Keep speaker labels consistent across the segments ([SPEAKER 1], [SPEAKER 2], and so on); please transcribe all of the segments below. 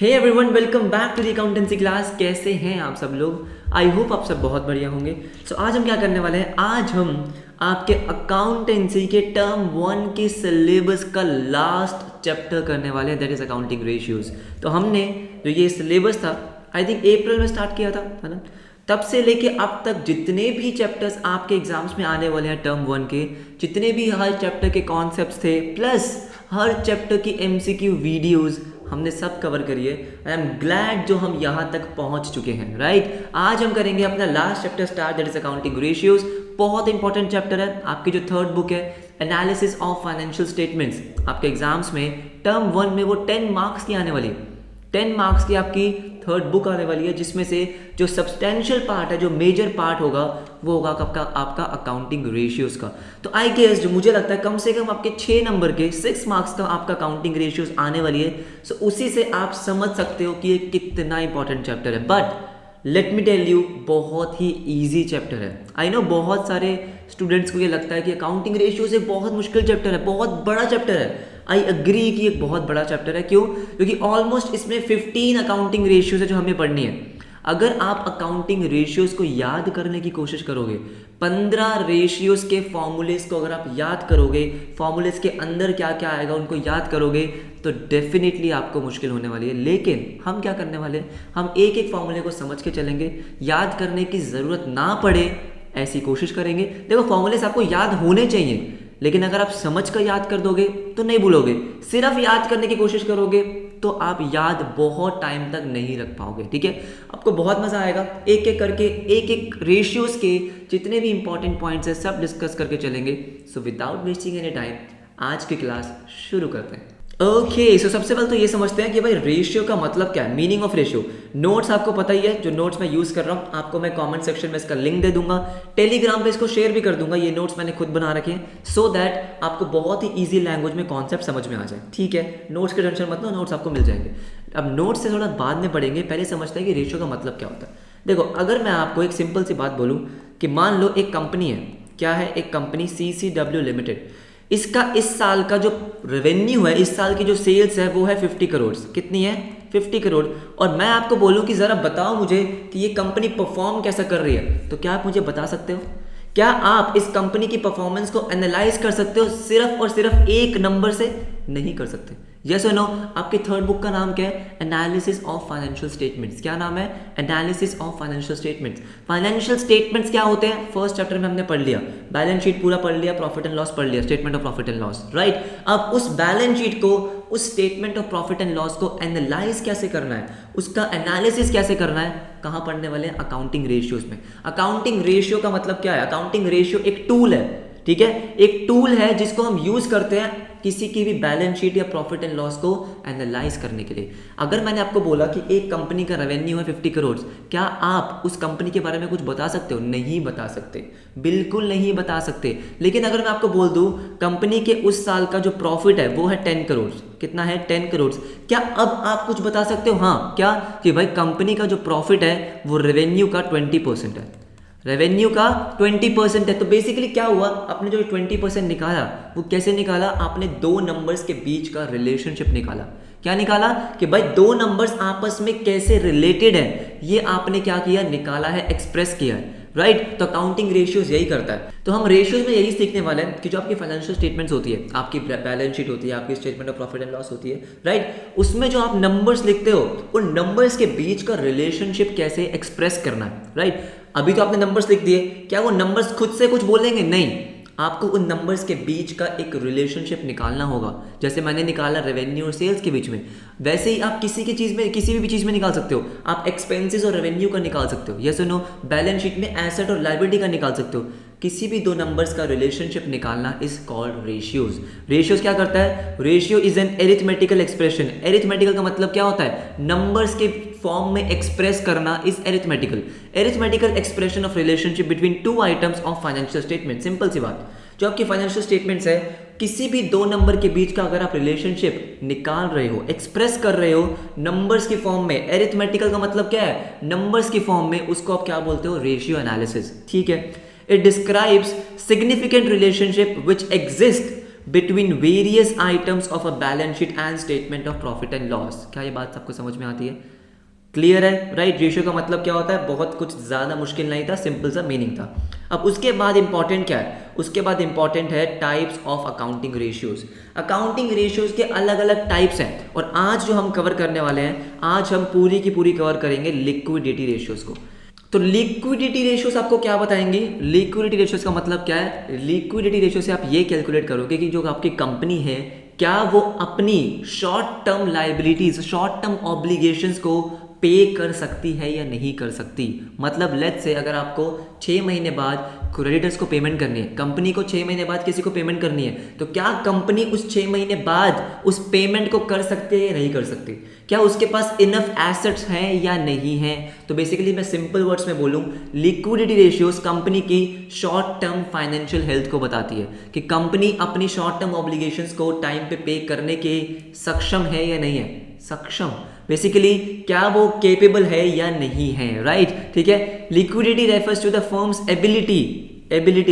[SPEAKER 1] Hey everyone, welcome back to the accountancy class. कैसे हैं आप सब लोग? आई होप आप सब बहुत बढ़िया होंगे। आज हम क्या करने वाले हैं, आज हम आपके अकाउंटेंसी के टर्म 1 के सिलेबस का लास्ट चैप्टर करने वाले हैं, दैट इज अकाउंटिंग रेशियोज। तो हमने जो ये सिलेबस था आई थिंक अप्रैल में स्टार्ट किया था, है ना। तब से लेके अब तक जितने भी चैप्टर्स आपके एग्जाम्स में आने वाले हैं टर्म 1 के, जितने भी हर चैप्टर के कॉन्सेप्ट्स थे प्लस हर चैप्टर की एमसीक्यू वीडियोस हमने सब कवर करी है। आई एम ग्लैड जो हम यहाँ तक पहुँच चुके हैं, राइट। आज हम करेंगे अपना last chapter start, that is accounting ratios. बहुत इंपॉर्टेंट चैप्टर है, आपकी जो थर्ड बुक है एनालिसिस ऑफ फाइनेंशियल स्टेटमेंट्स, आपके एग्जाम्स में टर्म 1 में वो 10 मार्क्स की आने वाली है। 10 मार्क्स की आपकी थर्ड बुक आने वाली है, जिसमें से जो सब्सटेंशियल पार्ट है, जो मेजर पार्ट होगा वो होगा आपका अकाउंटिंग रेशियोज का। तो आई गेस जो मुझे लगता है कम से कम आपके 6 नंबर के 6 मार्क्स का आपका अकाउंटिंग रेशियोज आने वाली है। सो उसी से आप समझ सकते हो कि ये कितना इंपॉर्टेंट चैप्टर है। But let me tell you, बहुत ही ईजी चैप्टर है। आई नो बहुत सारे स्टूडेंट्स को ये लगता है कि अकाउंटिंग रेशियोज एक बहुत मुश्किल चैप्टर है, बहुत बड़ा चैप्टर है। आई अग्री कि एक बहुत बड़ा चैप्टर है। क्यों? क्योंकि ऑलमोस्ट इसमें 15 अकाउंटिंग रेशियोज है जो हमें पढ़नी है। अगर आप अकाउंटिंग रेशियोज को याद करने की कोशिश करोगे, 15 रेशियोज के फॉर्मूलेस को अगर आप याद करोगे, फॉर्मूलेस के अंदर क्या क्या आएगा उनको याद करोगे, तो डेफिनेटली आपको मुश्किल होने वाली है। लेकिन हम क्या करने वाले हैं, हम एक एक फॉर्मूले को समझ के चलेंगे, याद करने की ज़रूरत ना पड़े ऐसी कोशिश करेंगे। देखो फॉर्मूलेस आपको याद होने चाहिए, लेकिन अगर आप समझ कर याद कर दोगे तो नहीं भूलोगे। सिर्फ याद करने की कोशिश करोगे तो आप याद बहुत टाइम तक नहीं रख पाओगे, ठीक है। आपको बहुत मजा आएगा, एक एक करके एक एक रेशियोज के जितने भी इंपॉर्टेंट पॉइंट्स हैं सब डिस्कस करके चलेंगे। So without wasting any time आज की क्लास शुरू करते हैं। ओके, सो सबसे पहले तो ये समझते हैं कि भाई रेशियो का मतलब क्या है, मीनिंग ऑफ रेशियो। नोट्स आपको पता ही है, जो नोट्स मैं यूज़ कर रहा हूँ आपको मैं कमेंट सेक्शन में इसका लिंक दे दूंगा, टेलीग्राम पे इसको शेयर भी कर दूंगा। ये नोट्स मैंने खुद बना रखे हैं सो दैट आपको बहुत ही ईजी लैंग्वेज में कॉन्सेप्ट समझ में आ जाए, ठीक है। नोट्स की टेंशन मत लो, नोट्स आपको मिल जाएंगे। अब नोट्स से थोड़ा बाद में पढ़ेंगे, पहले समझते हैं कि रेशियो का मतलब क्या होता है। देखो अगर मैं आपको एक सिंपल सी बात बोलूँ कि मान लो एक कंपनी है, क्या है, एक कंपनी CCW लिमिटेड, इसका इस साल का जो रेवेन्यू है, इस साल की जो सेल्स है वो है 50 करोड़। कितनी है? 50 करोड़। और मैं आपको बोलूं कि ज़रा बताओ मुझे कि ये कंपनी परफॉर्म कैसा कर रही है, तो क्या आप मुझे बता सकते हो? क्या आप इस कंपनी की परफॉर्मेंस को एनालाइज कर सकते हो सिर्फ और सिर्फ एक नंबर से? नहीं कर सकते। यस और नो? आपकी थर्ड बुक का नाम क्या है? Analysis of financial statements. क्या नाम है? Analysis of financial statements. Financial statements क्या होते हैं? फर्स्ट चैप्टर में हमने पढ़ लिया, बैलेंस शीट पूरा पढ़ लिया, प्रॉफिट एंड लॉस पढ़ लिया, statement of profit and loss, right. अब उस बैलेंस शीट को, उस statement of profit and loss को एनालाइज कैसे करना है, उसका एनालिसिस कैसे करना है, कहाँ पढ़ने वाले हैं? अकाउंटिंग रेशियोज में। अकाउंटिंग रेशियो का मतलब क्या है? अकाउंटिंग रेशियो एक टूल है, ठीक है, एक टूल है जिसको हम यूज करते हैं किसी की भी बैलेंस शीट या प्रॉफिट एंड लॉस को एनालाइज करने के लिए। अगर मैंने आपको बोला कि एक कंपनी का रेवेन्यू है 50 करोड़, क्या आप उस कंपनी के बारे में कुछ बता सकते हो? नहीं बता सकते, बिल्कुल नहीं बता सकते। लेकिन अगर मैं आपको बोल दूं कंपनी के उस साल का जो प्रॉफिट है वो है 10 करोड़, कितना है? 10 करोड़, क्या अब आप कुछ बता सकते हो? हाँ, क्या? कि भाई कंपनी का जो प्रॉफिट है वो रेवेन्यू का 20% है, रेवेन्यू का 20% है। तो बेसिकली क्या हुआ, आपने जो 20% निकाला वो कैसे निकाला? आपने दो नंबर्स के बीच का रिलेशनशिप निकाला। क्या निकाला? कि भाई दो नंबर्स आपस में कैसे रिलेटेड है, ये आपने क्या किया? निकाला है, एक्सप्रेस किया है, राइट। तो अकाउंटिंग रेशियोज यही करता है। तो हम रेशियोज में यही सीखने वाले हैं कि जो आपकी फाइनेंशियल स्टेटमेंट्स होती है, आपकी बैलेंस शीट होती है, आपकी statement of profit and loss होती है, राइट, उसमें जो आप नंबर्स लिखते हो उन नंबर्स के बीच का रिलेशनशिप कैसे एक्सप्रेस करना है, राइट। अभी तो आपने नंबर्स लिख दिए, क्या वो नंबर्स खुद से कुछ बोलेंगे? नहीं, आपको उन नंबर्स के बीच का एक रिलेशनशिप निकालना होगा। जैसे मैंने निकाला रेवेन्यू और सेल्स के बीच में, वैसे ही आप किसी की चीज़ में, किसी भी चीज़ में निकाल सकते हो। आप एक्सपेंसेस और रेवेन्यू का निकाल सकते हो, यस और नो? बैलेंस शीट में एसेट और लायबिलिटी का निकाल सकते हो। किसी भी दो नंबर्स का रिलेशनशिप निकालना इज कॉल्ड रेशियोज। रेशियोज क्या करता है? Ratio is an arithmetical expression. Arithmetical का मतलब क्या होता है? नंबर्स के फॉर्म में एक्सप्रेस करना is arithmetical. Arithmetical expression of relationship between two items of financial statement. Simple सी बात, जो आपकी फाइनेंशियल स्टेटमेंट्स है, किसी भी दो नंबर के बीच का अगर आप रिलेशनशिप निकाल रहे हो, एक्सप्रेस कर रहे हो नंबर्स की फॉर्म में, एरिथमेटिकल का मतलब क्या है? नंबर्स की फॉर्म में, उसको आप क्या बोलते हो? रेशियो एनालिसिस, ठीक है। It describes significant relationship which exist between various items of a balance sheet and statement of profit and loss. क्या ये बात सबको समझ में आती है? क्लियर है, राइट? रेशियो का मतलब क्या होता है? बहुत कुछ ज़्यादा मुश्किल नहीं था, सिंपल सा मीनिंग था। अब उसके बाद इंपॉर्टेंट क्या है? उसके बाद इंपॉर्टेंट है types of accounting ratios. Accounting ratios के अलग अलग टाइप्स हैं, और आज जो हम कवर करने वाले हैं, आज हम पूरी की पूरी कवर करेंगे लिक्विडिटी रेशियोज को। तो लिक्विडिटी रेशियोज आपको क्या बताएंगे? लिक्विडिटी रेशियोज का मतलब क्या है? लिक्विडिटी रेशियो से आप ये कैलकुलेट करोगे कि जो आपकी कंपनी है, क्या वो अपनी short term liabilities, short term obligations को पे कर सकती है या नहीं कर सकती। मतलब लेट्स से अगर आपको 6 महीने बाद क्रेडिटर्स को पेमेंट करनी है, कंपनी को 6 महीने बाद किसी को पेमेंट करनी है, तो क्या कंपनी उस 6 महीने बाद उस पेमेंट को कर सकती है या नहीं कर सकती? क्या उसके पास इनफ एसेट्स हैं या नहीं हैं? तो बेसिकली मैं सिंपल वर्ड्स में बोलूं, लिक्विडिटी रेशियोज कंपनी की शॉर्ट टर्म फाइनेंशियल हेल्थ को बताती है कि कंपनी अपनी शॉर्ट टर्म ऑब्लिगेशंस को टाइम पे करने के सक्षम है या नहीं है। सक्षम बेसिकली क्या वो केपेबल है या नहीं है, राइट? ठीक है। Liquidity refers to the firm's ability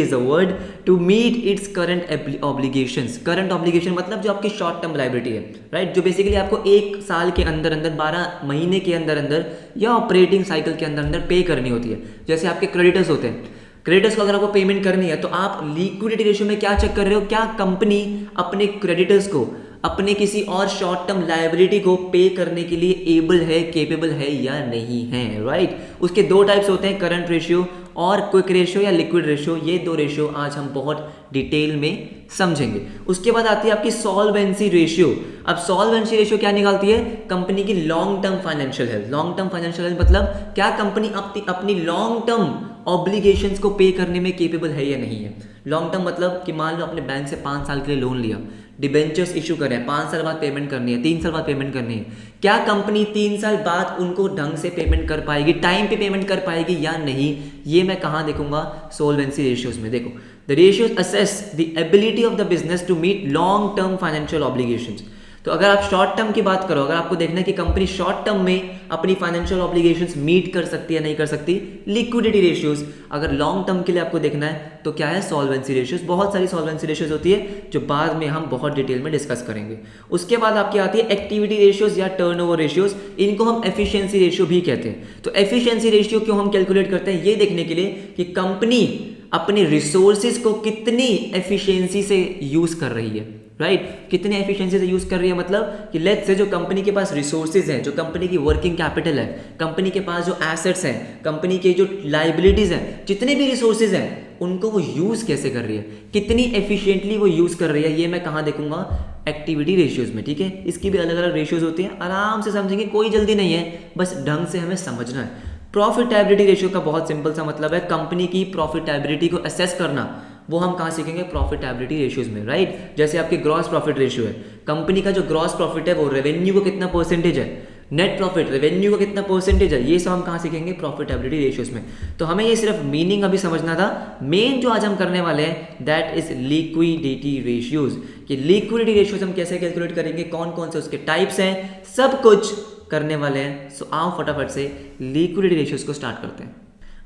[SPEAKER 1] is a word to meet its current obligations. Current obligation मतलब जो आपकी शॉर्ट टर्म लाइबिलिटी है, राइट? जो बेसिकली आपको 1 साल के अंदर अंदर, 12 महीने के अंदर अंदर या ऑपरेटिंग साइकिल के अंदर अंदर पे करनी होती है। जैसे आपके क्रेडिटर्स होते हैं, क्रेडिटर्स को अगर आपको पेमेंट करनी है तो आप लिक्विडिटी रेशियो में क्या चेक कर रहे हो? क्या कंपनी अपने क्रेडिटर्स को, अपने किसी और शॉर्ट टर्म लायबिलिटी को पे करने के लिए एबल है, केपेबल है या नहीं है, राइट? उसके 2 टाइप्स होते हैं, करंट रेशियो और क्विक रेशियो या लिक्विड रेशियो। ये 2 रेशियो आज हम बहुत डिटेल में समझेंगे। उसके बाद आती है आपकी सॉल्वेंसी रेशियो। अब सॉल्वेंसी रेशियो क्या निकालती है? कंपनी की long term financial health. Long term financial health मतलब क्या कंपनी अपनी लॉन्ग टर्म ऑब्लिगेशंस को पे करने में केपेबल है या नहीं है। लॉन्ग टर्म मतलब कि मान लो अपने बैंक से 5 साल के लिए लोन लिया, डिबेंचर्स इशू करें, 5 साल बाद पेमेंट करनी है, 3 साल बाद पेमेंट करनी है, क्या कंपनी 3 साल बाद उनको ढंग से पेमेंट कर पाएगी, टाइम पे पेमेंट कर पाएगी या नहीं? ये मैं कहाँ देखूंगा? सोल्वेंसी रेशियोज में। देखो, the ratios assess the ability of the business to meet long term financial obligations. तो अगर आप शॉर्ट टर्म की बात करो, अगर आपको देखना है कि कंपनी शॉर्ट टर्म में अपनी फाइनेंशियल ऑब्लिगेशंस मीट कर सकती है नहीं कर सकती, लिक्विडिटी रेशियोज। अगर लॉन्ग टर्म के लिए आपको देखना है तो क्या है? Solvency ratios. बहुत सारी सॉल्वेंसी रेशियोज होती है जो बाद में हम बहुत डिटेल में डिस्कस करेंगे। उसके बाद आपकी आती है एक्टिविटी रेशियोज या टर्नओवर रेशियोज। इनको हम एफिशिएंसी रेशियो भी कहते हैं। तो एफिशिएंसी रेशियो क्यों हम कैलकुलेट करते हैं? ये देखने के लिए कि कंपनी अपने रिसोर्सेज को कितनी एफिशिएंसी से यूज कर रही है, राइट? कितने एफिशिएंसी से यूज कर रही है मतलब कि लेट्स से जो कंपनी के पास रिसोर्सेज हैं, जो कंपनी की वर्किंग कैपिटल है, कंपनी के पास जो एसेट्स हैं, कंपनी के जो लाइबिलिटीज हैं, जितने भी रिसोर्सेज हैं, उनको वो यूज कैसे कर रही है, कितनी एफिशिएंटली वो यूज कर रही है, ये मैं कहाँ देखूंगा? एक्टिविटी रेशियोज में, ठीक है? इसकी भी अलग अलग रेशियोज होती हैं, आराम से समझेंगे, कोई जल्दी नहीं है, बस ढंग से हमें समझना है। प्रॉफिटेबिलिटी रेशियो का बहुत सिंपल सा मतलब है कंपनी की प्रॉफिटेबिलिटी को असेस करना। वो हम कहाँ सीखेंगे? प्रॉफिटेबिलिटी रेशियोज में, राइट? जैसे आपकी ग्रॉस प्रॉफिट रेशियो है, कंपनी का जो ग्रॉस प्रॉफिट है वो रेवेन्यू को कितना परसेंटेज है, नेट प्रॉफिट रेवेन्यू का कितना परसेंटेज है, ये सब हम कहाँ सीखेंगे? प्रॉफिटेबिलिटी रेशियोज में। तो हमें ये सिर्फ मीनिंग अभी समझना था। मेन जो आज हम करने वाले हैं दैट इज लिक्विडिटी रेशियोज। कि लिक्विडिटी रेशियोज हम कैसे कैलकुलेट करेंगे, कौन कौन से उसके टाइप्स हैं, सब कुछ करने वाले हैं। सो आओ फटाफट से लिक्विडिटी रेशियोज को स्टार्ट करते हैं।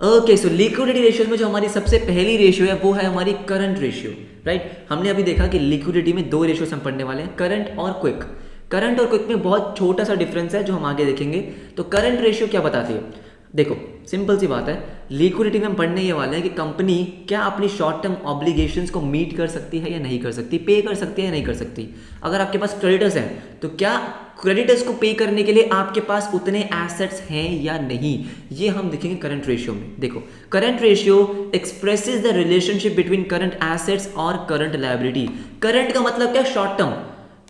[SPEAKER 1] ओके, सो लिक्विडिटी रेशियोज में जो हमारी सबसे पहली रेशियो है वो है हमारी करंट रेशियो, राइट? हमने अभी देखा कि लिक्विडिटी में 2 रेशियोज हम पढ़ने वाले हैं, करंट और क्विक। करंट और क्विक में बहुत छोटा सा डिफरेंस है जो हम आगे देखेंगे। तो करंट रेशियो क्या बताती है? देखो, सिंपल सी बात है, लिक्विडिटी में हम पढ़ने ये वाले हैं कि कंपनी क्या अपनी शॉर्ट टर्म ऑब्लिगेशंस को मीट कर सकती है या नहीं कर सकती, पे कर सकती है या नहीं कर सकती। अगर आपके पास क्रेडिटर्स हैं तो क्या क्रेडिटर्स को पे करने के लिए आपके पास उतने एसेट्स हैं या नहीं, ये हम देखेंगे करंट रेशियो में। देखो, current ratio expresses the relationship between current assets और करंट लायबिलिटी। करंट का मतलब क्या? Short term.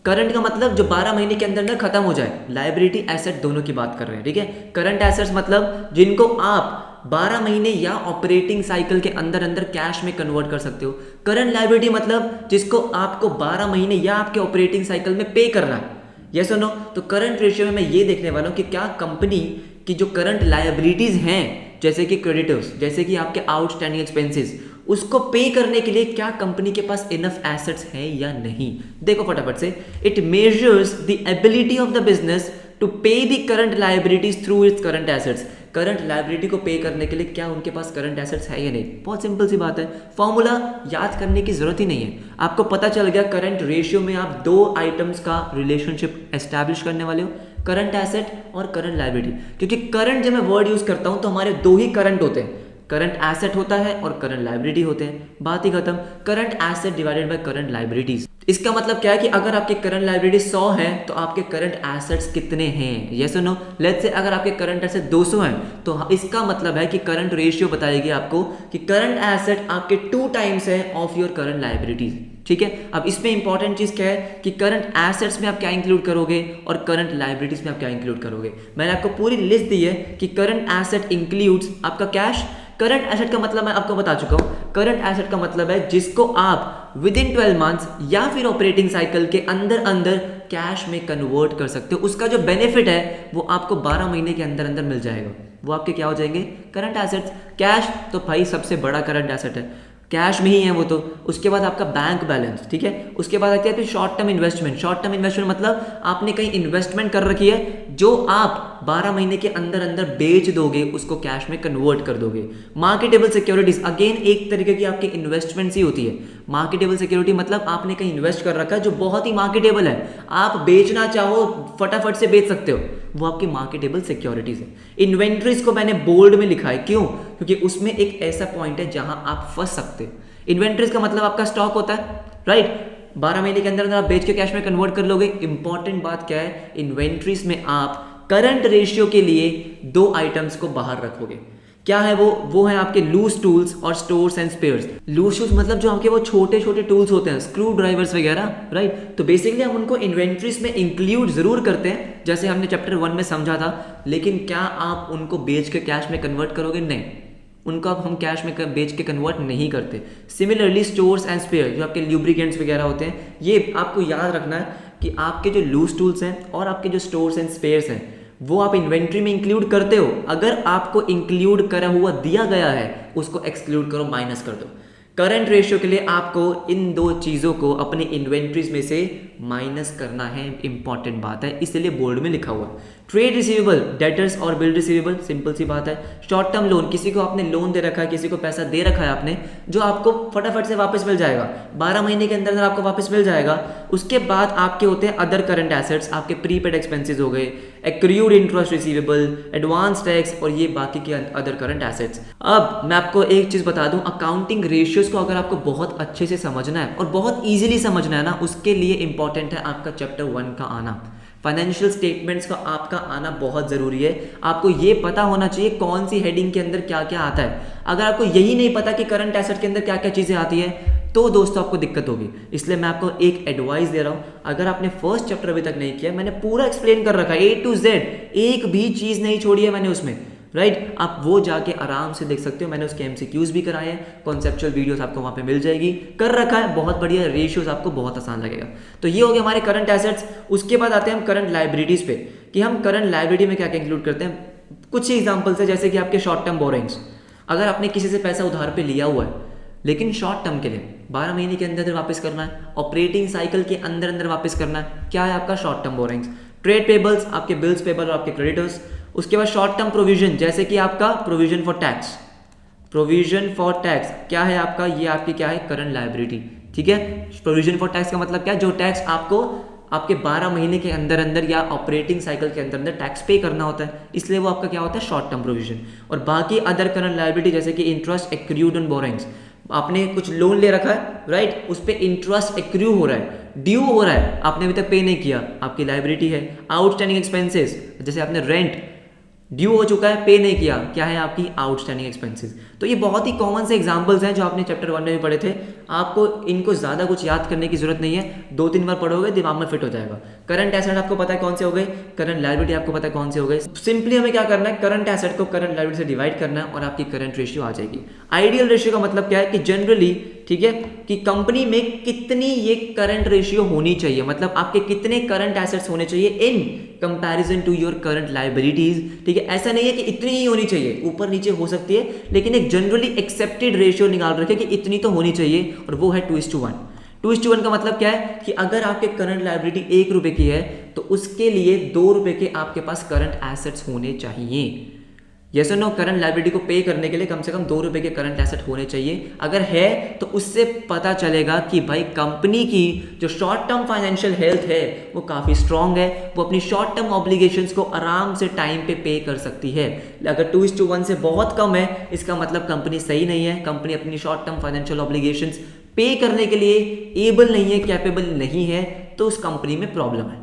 [SPEAKER 1] करंट का मतलब जो 12 महीने के अंदर अंदर खत्म हो जाए। लायबिलिटी एसेट दोनों की बात कर रहे हैं, ठीक है? करंट एसेट्स मतलब जिनको आप 12 महीने या ऑपरेटिंग साइकिल के अंदर अंदर कैश में कन्वर्ट कर सकते हो। करंट लायबिलिटी मतलब जिसको आपको 12 महीने या आपके ऑपरेटिंग साइकिल में पे करना है। यस और नो? तो करंट रेशियो में मैं ये देखने वाला हूँ कि क्या कंपनी की जो करंट लायबिलिटीज हैं, जैसे कि क्रेडिटर्स, जैसे कि आपके आउटस्टैंडिंग एक्सपेंसेस, उसको पे करने के लिए क्या कंपनी के पास इनफ एसेट्स हैं या नहीं। देखो फटाफट से, it measures the ability of the business to pay the current liabilities through its current assets. Current liability को पे करने के लिए क्या उनके पास करंट एसेट्स है या नहीं। बहुत सिंपल सी बात है, फॉर्मूला याद करने की जरूरत ही नहीं है, आपको पता चल गया। करंट रेशियो में आप दो आइटम्स का रिलेशनशिप एस्टैब्लिश करने वाले हो, करंट एसेट और करंट लाइबिलिटी। क्योंकि करंट जब मैं वर्ड यूज करता हूं तो हमारे दो ही करंट होते हैं, करंट एसेट होता है और करंट लाइबिलिटी होते हैं, बात ही खत्म। Current asset divided by current liabilities. इसका मतलब क्या है कि अगर आपके करंट लाइबिलिटी 100 है तो आपके करंट एसेट्स कितने हैं, यस और नो। लेट्स से अगर आपके करंट एसेट 200 हैं तो इसका मतलब है कि करंट रेशियो बताएगी आपको कि करंट एसेट आपके 2 टाइम्स है ऑफ योर करंट लाइबिलिटीज। ठीक है, अब इसमें इंपॉर्टेंट चीज क्या है कि करंट एसेट्स में आप क्या इंक्लूड करोगे और करंट लाइबिलिटीज में आप क्या इंक्लूड करोगे। मैंने आपको पूरी लिस्ट दी है कि करंट एसेट इंक्लूड्स आपका कैश। करंट एसेट का मतलब मैं आपको बता चुका हूं, करंट एसेट का मतलब है जिसको आप विद इन 12 मंथ्स या फिर ऑपरेटिंग साइकिल के अंदर अंदर कैश में कन्वर्ट कर सकते हो। उसका जो बेनिफिट है वो आपको 12 महीने के अंदर अंदर मिल जाएगा, वो आपके क्या हो जाएंगे, करंट एसेट्स। कैश तो भाई सबसे बड़ा करंट एसेट है, कैश में ही है वो तो। उसके बाद आपका बैंक बैलेंस, ठीक है। उसके बाद आती है short term investment. Short term investment मतलब आपने कहीं इन्वेस्टमेंट कर रखी है जो आप 12 महीने के अंदर अंदर बेच दोगे, उसको कैश में कन्वर्ट कर दोगे। मार्केटेबल सिक्योरिटीज अगेन एक तरीके की आपकी इन्वेस्टमेंट्स ही होती है। मार्केटेबल सिक्योरिटी मतलब आपने कहीं इन्वेस्ट कर रखा है जो बहुत ही मार्केटेबल है, आप बेचना चाहो फटाफट से बेच सकते हो, वो आपकी मार्केटेबल सिक्योरिटीज है। इन्वेंट्रीज को मैंने बोल्ड में लिखा है, क्यों, क्योंकि उसमें एक ऐसा पॉइंट है जहां आप फंस सकते हो। इन्वेंट्रीज का मतलब आपका स्टॉक होता है, राइट। 12 महीने के अंदर आप बेच के कैश में कन्वर्ट कर लोगे। इंपॉर्टेंट बात क्या है, इन्वेंट्रीज में आप करंट रेशियो के लिए 2 आइटम्स को बाहर रखोगे। क्या है वो है आपके लूज टूल्स और stores and spares. Loose tools मतलब जो आपके वो छोटे छोटे टूल्स होते हैं, स्क्रू ड्राइवर्स वगैरह, राइट। तो बेसिकली हम उनको इन्वेंट्रीज में इंक्लूड जरूर करते हैं, जैसे हमने चैप्टर 1 में समझा था। लेकिन क्या आप उनको बेच के कैश में कन्वर्ट करोगे, नहीं, उनको अब हम कैश में बेच के कन्वर्ट नहीं करते। सिमिलरली स्टोर्स एंड स्पेयर जो आपके ल्यूब्रिकेंट्स वगैरह होते हैं, ये आपको याद रखना है कि आपके जो लूज टूल्स हैं और आपके जो स्टोर्स एंड स्पेयर्स हैं वो आप इन्वेंट्री में इंक्लूड करते हो। अगर आपको इंक्लूड करा हुआ दिया गया है उसको एक्सक्लूड करो, माइनस कर दो। करंट रेशियो के लिए आपको इन 2 चीज़ों को अपनी इन्वेंट्रीज में से माइनस करना है, इंपॉर्टेंट बात है, इसलिए बोर्ड में लिखा हुआ है। ट्रेड रिसीवेबल, डेटर्स और बिल रिसीवेबल, सिंपल सी बात है। शॉर्ट टर्म लोन, किसी को आपने लोन दे रखा है, किसी को पैसा दे रखा है आपने, जो आपको फटाफट से वापस मिल जाएगा, 12 महीने के अंदर आपको वापस मिल जाएगा। उसके बाद आपके होते हैं अदर करंट एसेट्स, आपके प्रीपेड एक्सपेंसेस हो गए, accrued interest receivable, advance tax और ये बाकी के अदर करंट एसेट्स। अब मैं आपको एक चीज बता दूं, अकाउंटिंग रेशियोज को अगर आपको बहुत अच्छे से समझना है और बहुत इजीली समझना है ना, उसके लिए इंपॉर्टेंट है आपका चैप्टर 1 का आना। फाइनेंशियल स्टेटमेंट्स का आपका आना बहुत ज़रूरी है। आपको ये पता होना चाहिए कौन सी हेडिंग के अंदर क्या क्या आता है। अगर आपको यही नहीं पता कि करंट एसेट के अंदर क्या क्या चीज़ें आती है तो दोस्तों आपको दिक्कत होगी। इसलिए मैं आपको एक एडवाइस दे रहा हूँ, अगर आपने फर्स्ट चैप्टर अभी तक नहीं किया, मैंने पूरा एक्सप्लेन कर रखा है A to Z, एक भी चीज़ नहीं छोड़ी है मैंने उसमें, राइट। आप वो जाके आराम से देख सकते हो, मैंने उसके MCQs भी कराए हैं, कॉन्सेप्चुअल वीडियोस आपको वहाँ पे मिल जाएगी, कर रखा है, बहुत बढ़िया। रेशियोज आपको बहुत आसान लगेगा। तो ये हो गया हमारे करंट एसेट्स। उसके बाद आते हैं हम करंट लाइबिलिटीज पे, कि हम करंट लाइबिलिटी में क्या क्या इंक्लूड करते हैं। कुछ ही एग्जाम्पल्स है, जैसे कि आपके शॉर्ट टर्म बोरिंग्स। अगर आपने किसी से पैसा उधार पे लिया हुआ है लेकिन शॉर्ट टर्म के लिए 12 महीने के अंदर वापस करना है, ऑपरेटिंग साइकिल के अंदर अंदर वापस करना है, क्या है आपका short term borrowings. Trade payables, आपके बिल्स पेबल और आपके क्रेडिटर्स। उसके बाद शॉर्ट टर्म प्रोविजन, जैसे कि आपका provision for tax, provision for tax क्या है आपका, ये आपकी क्या है, करंट लायबिलिटी, ठीक है। प्रोविजन फॉर टैक्स का मतलब क्या, जो टैक्स आपको आपके 12 महीने के अंदर अंदर या ऑपरेटिंग साइकिल के अंदर अंदर टैक्स पे करना होता है, इसलिए वो आपका क्या होता है, शॉर्ट टर्म प्रोविजन। और बाकी अदर करंट लायबिलिटी जैसे कि इंटरेस्ट एक्रूड ऑन बोरिंग्स, आपने कुछ लोन ले रखा है, राइट, उस पर इंटरेस्ट एक्रू हो रहा है, ड्यू हो रहा है, आपने अभी तक पे नहीं किया, आपकी लायबिलिटी है। आउटस्टैंडिंग एक्सपेंसेस, जैसे आपने रेंट ड्यू हो चुका है, पे नहीं किया, क्या है आपकी आउटस्टैंडिंग एक्सपेंसेस। तो ये बहुत ही कॉमन से एग्जांपल्स हैं जो आपने चैप्टर 1 में भी पढ़े थे। आपको इनको ज़्यादा कुछ याद करने की जरूरत नहीं है, 2-3 बार पढ़ोगे दिमाग में फिट हो जाएगा। करंट एसेट आपको पता है कौन से हो गए, करंट लायबिलिटी आपको पता है कौन से हो गए। सिंपली हमें क्या करना है, करंट एसेट को करंट लायबिलिटी से डिवाइड करना है और आपकी करंट रेशियो आ जाएगी। आइडियल रेशियो का मतलब क्या है कि जनरली, ठीक है, कि कंपनी में कितनी ये करंट रेशियो होनी चाहिए, मतलब आपके कितने करंट एसेट्स होने चाहिए in comparison to your current liabilities, ठीक है। ऐसा नहीं है कि इतनी ही होनी चाहिए, ऊपर नीचे हो सकती है, लेकिन एक जनरली एक्सेप्टेड रेशियो निकाल रखे कि इतनी तो होनी चाहिए, और वो है 2:1। 2:1 का मतलब क्या है कि अगर आपके करंट लायबिलिटी 1 रुपए की है तो उसके लिए 2 रुपये के आपके पास करंट एसेट्स होने चाहिए। यस और नो, करंट लायबिलिटी को पे करने के लिए कम से कम 2 रुपये के करंट एसेट होने चाहिए। अगर है तो उससे पता चलेगा कि भाई कंपनी की जो शॉर्ट टर्म फाइनेंशियल हेल्थ है वो काफ़ी स्ट्रांग है, वो अपनी शॉर्ट टर्म ऑब्लिगेशंस को आराम से टाइम पे कर सकती है। अगर 2:1 से बहुत कम है, इसका मतलब कंपनी सही नहीं है, कंपनी अपनी शॉर्ट टर्म फाइनेंशियल ऑब्लिगेशंस पे करने के लिए एबल नहीं है, कैपेबल नहीं है, तो उस कंपनी में प्रॉब्लम है।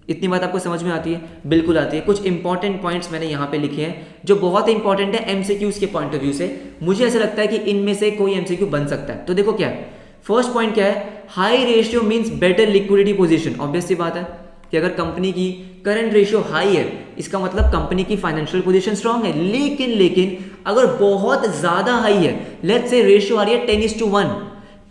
[SPEAKER 1] इतनी बात आपको समझ में आती है? बिल्कुल आती है। कुछ इंपॉर्टेंट पॉइंट्स मैंने यहाँ पे लिखे हैं जो बहुत इंपॉर्टेंट है एमसीक्यूज के पॉइंट ऑफ व्यू से। मुझे ऐसा लगता है कि इनमें से कोई एमसीक्यू बन सकता है। तो देखो क्या है, फर्स्ट पॉइंट क्या है, high ratio means better liquidity position. Obvious सी बात है कि अगर कंपनी की करंट रेशियो हाई है, इसका मतलब कंपनी की फाइनेंशियल पोजीशन स्ट्रांग है। लेकिन अगर बहुत ज्यादा हाई है, लेट्स से रेशियो आ रही है 10:1,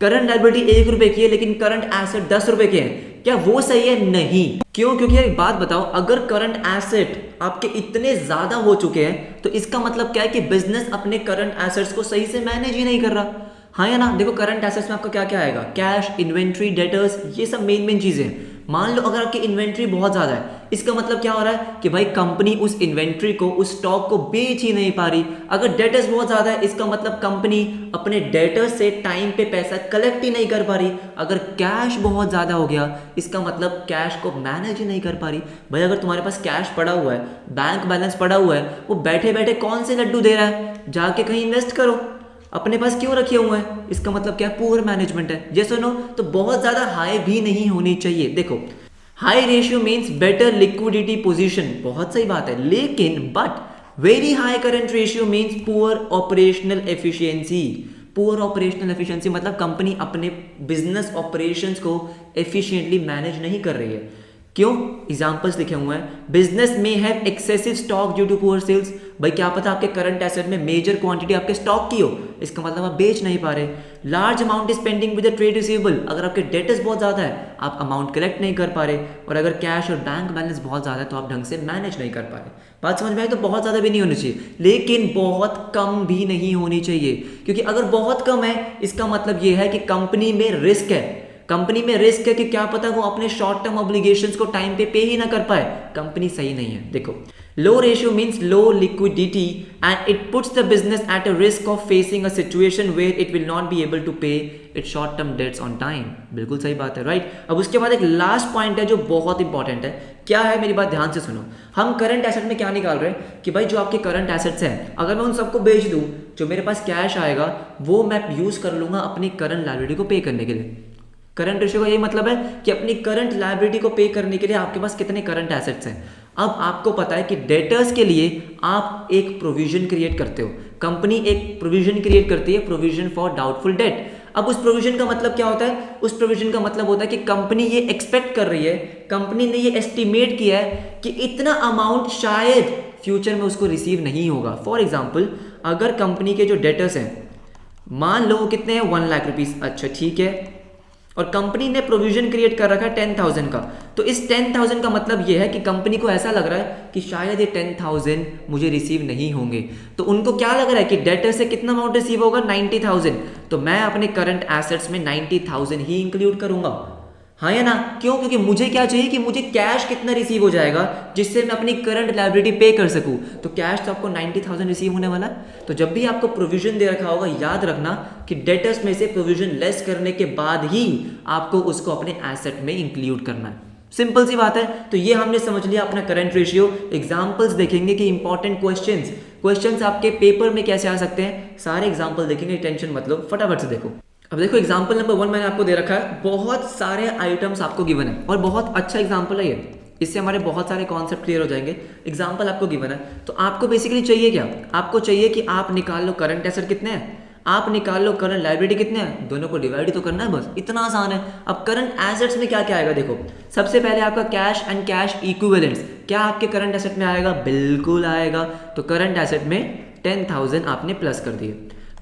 [SPEAKER 1] करंट लायबिलिटी 1 रुपए की है लेकिन करंट एसेट 10 रुपए के हैं, क्या वो सही है? नहीं। क्यों? क्योंकि एक बात बताओ, अगर करंट एसेट आपके इतने ज्यादा हो चुके हैं तो इसका मतलब क्या है कि बिजनेस अपने करंट एसेट्स को सही से मैनेज ही नहीं कर रहा। हाँ या ना? देखो करंट एसेट्स में आपका क्या क्या आएगा, कैश, इन्वेंट्री, डेटर्स, ये सब मेन चीजें हैं। मान लो अगर आपकी इन्वेंट्री बहुत ज्यादा है, इसका मतलब क्या हो रहा है कि भाई कंपनी उस इन्वेंट्री को, उस स्टॉक को बेच ही नहीं पा रही। अगर डेटर्स बहुत ज्यादा है, इसका मतलब कंपनी अपने डेटर्स से टाइम पे पैसा कलेक्ट ही नहीं कर पा रही। अगर कैश बहुत ज्यादा हो गया, इसका मतलब कैश को मैनेज ही नहीं कर पा रही। भाई अगर तुम्हारे पास कैश पड़ा हुआ है, बैंक बैलेंस पड़ा हुआ है, वो बैठे बैठे कौन से लड्डू दे रहा है, जाके कहीं इन्वेस्ट करो, अपने पास क्यों रखे हुए हैं? इसका मतलब क्या? पुअर मैनेजमेंट है। ये सुनो, तो बहुत ज्यादा हाई भी नहीं होनी चाहिए। देखो high ratio means better liquidity position, बहुत सही बात है, लेकिन but very high current ratio means poor operational efficiency. Poor operational efficiency मतलब कंपनी अपने बिजनेस ऑपरेशंस को एफिशिएंटली मैनेज नहीं कर रही है। क्यों? एग्जाम्पल्स लिखे हुए हैं, बिजनेस में have excessive stock due to poor sales. भाई क्या पता आपके करंट एसेट में मेजर क्वांटिटी आपके स्टॉक की हो, इसका मतलब आप बेच नहीं पा रहे। Large amount is pending with trade receivable, अगर आपके डेटर्स बहुत ज्यादा है, आप अमाउंट कलेक्ट नहीं कर पा रहे। और अगर कैश और बैंक बैलेंस बहुत ज्यादा है तो आप ढंग से मैनेज नहीं कर पा रहे। बात समझ में आई? तो बहुत ज्यादा भी नहीं होनी चाहिए, लेकिन बहुत कम भी नहीं होनी चाहिए, क्योंकि अगर बहुत कम है इसका मतलब यह है कि कंपनी में रिस्क है। कंपनी में रिस्क है कि क्या पता वो अपने शॉर्ट टर्म ऑब्लिगेशंस को टाइम पे ही ना कर पाए, कंपनी सही नहीं है। देखो low ratio means low liquidity and it puts the business at a risk of facing a situation where it will not be able to pay its short term debts on time. बिल्कुल सही बात है, right. अब उसके बाद एक last point है जो बहुत इंपॉर्टेंट है। क्या है? मेरी बात ध्यान से सुनो। हम करंट एसेट में क्या निकाल रहे हैं कि भाई जो आपके करंट एसेट्स हैं, अगर मैं उन सबको बेच दूं, जो मेरे पास कैश आएगा वो मैं यूज कर लूंगा अपनी करंट लायबिलिटी को पे करने के लिए। करंट रेशियो का यही मतलब है कि अपनी करंट लायबिलिटी को पे करने के लिए आपके पास कितने करंट एसेट्स हैं। अब आपको पता है कि डेटर्स के लिए आप एक प्रोविजन क्रिएट करते हो, कंपनी एक प्रोविजन क्रिएट करती है, प्रोविजन फॉर डाउटफुल डेट। अब उस प्रोविजन का मतलब क्या होता है? उस प्रोविजन का मतलब होता है कि कंपनी ये एक्सपेक्ट कर रही है, कंपनी ने ये एस्टिमेट किया है कि इतना अमाउंट शायद फ्यूचर में उसको रिसीव नहीं होगा। फॉर एग्जाम्पल, अगर कंपनी के जो डेटर्स हैं मान लो कितने हैं, 1 लाख रुपीज, अच्छा ठीक है, और कंपनी ने प्रोविजन क्रिएट कर रखा है 10,000 का, तो इस 10,000 का मतलब यह है कि कंपनी को ऐसा लग रहा है कि शायद ये 10,000 मुझे रिसीव नहीं होंगे। तो उनको क्या लग रहा है कि डेटर से कितना अमाउंट रिसीव होगा, 90,000, तो मैं अपने करंट एसेट्स में 90,000 ही इंक्लूड करूंगा। हाँ या ना? क्यों? क्योंकि मुझे क्या चाहिए कि मुझे कैश कितना रिसीव हो जाएगा जिससे मैं अपनी करंट लायबिलिटी पे कर सकूं। तो कैश तो आपको 90,000 रिसीव होने वाला है। तो जब भी आपको प्रोविजन दे रखा होगा, याद रखना कि डेटर्स में से प्रोविजन लेस करने के बाद ही आपको उसको अपने एसेट में इंक्लूड करना है। सिंपल सी बात है। तो ये हमने समझ लिया अपना करंट रेशियो। एग्जाम्पल्स देखेंगे कि इंपॉर्टेंट क्वेश्चंस आपके पेपर में कैसे आ सकते हैं, सारे एग्जाम्पल देखेंगे, टेंशन मत लो, फटाफट से देखो। अब देखो एग्जाम्पल नंबर 1 मैंने आपको दे रखा है, बहुत सारे आइटम्स आपको गिवन है और बहुत अच्छा एग्जाम्पल है ये, इससे हमारे बहुत सारे कॉन्सेप्ट क्लियर हो जाएंगे। एग्जाम्पल आपको गिवन है, तो आपको बेसिकली चाहिए क्या? आपको चाहिए कि आप निकाल लो करंट एसेट कितने हैं, आप निकाल लो करंट लायबिलिटी कितने हैं, दोनों को डिवाइड तो करना है, बस इतना आसान है। अब करंट एसेट्स में क्या क्या आएगा, देखो सबसे पहले आपका कैश एंड कैश इक्विवेलेंट्स, क्या आपके करंट एसेट में आएगा? बिल्कुल आएगा। तो करंट एसेट में 10,000 आपने प्लस कर दिए,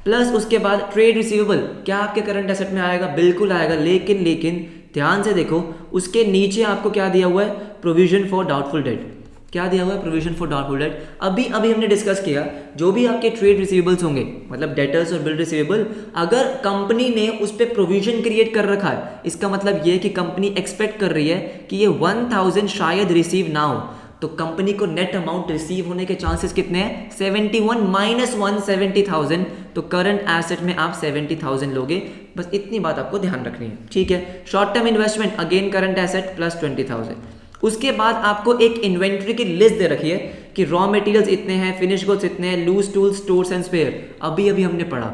[SPEAKER 1] प्लस उसके बाद ट्रेड रिसीवेबल, क्या आपके करंट एसेट में आएगा? बिल्कुल आएगा। लेकिन ध्यान से देखो, उसके नीचे आपको क्या दिया हुआ है? Provision for doubtful debt. क्या दिया हुआ है? Provision for doubtful debt. अभी अभी हमने डिस्कस किया, जो भी आपके ट्रेड रिसीवेबल्स होंगे, मतलब डेटर्स और बिल रिसीवेबल, अगर कंपनी ने उस पर प्रोविजन क्रिएट कर रखा है, इसका मतलब ये कि कंपनी एक्सपेक्ट कर रही है कि ये 1000 शायद रिसीव ना हो, तो कंपनी को नेट अमाउंट रिसीव होने के चांसेस कितने हैं? 71 माइनस 170,000। तो करंट एसेट में आप 70,000 लोगे, बस इतनी बात आपको ध्यान रखनी है, ठीक है। Short term investment again current asset plus 20,000। उसके बाद आपको एक इन्वेंट्री की लिस्ट दे रखी है कि रॉ मटेरियल्स इतने हैं, फिनिश गुड्स इतने हैं, loose tools, stores and spare. अभी अभी हमने पढ़ा,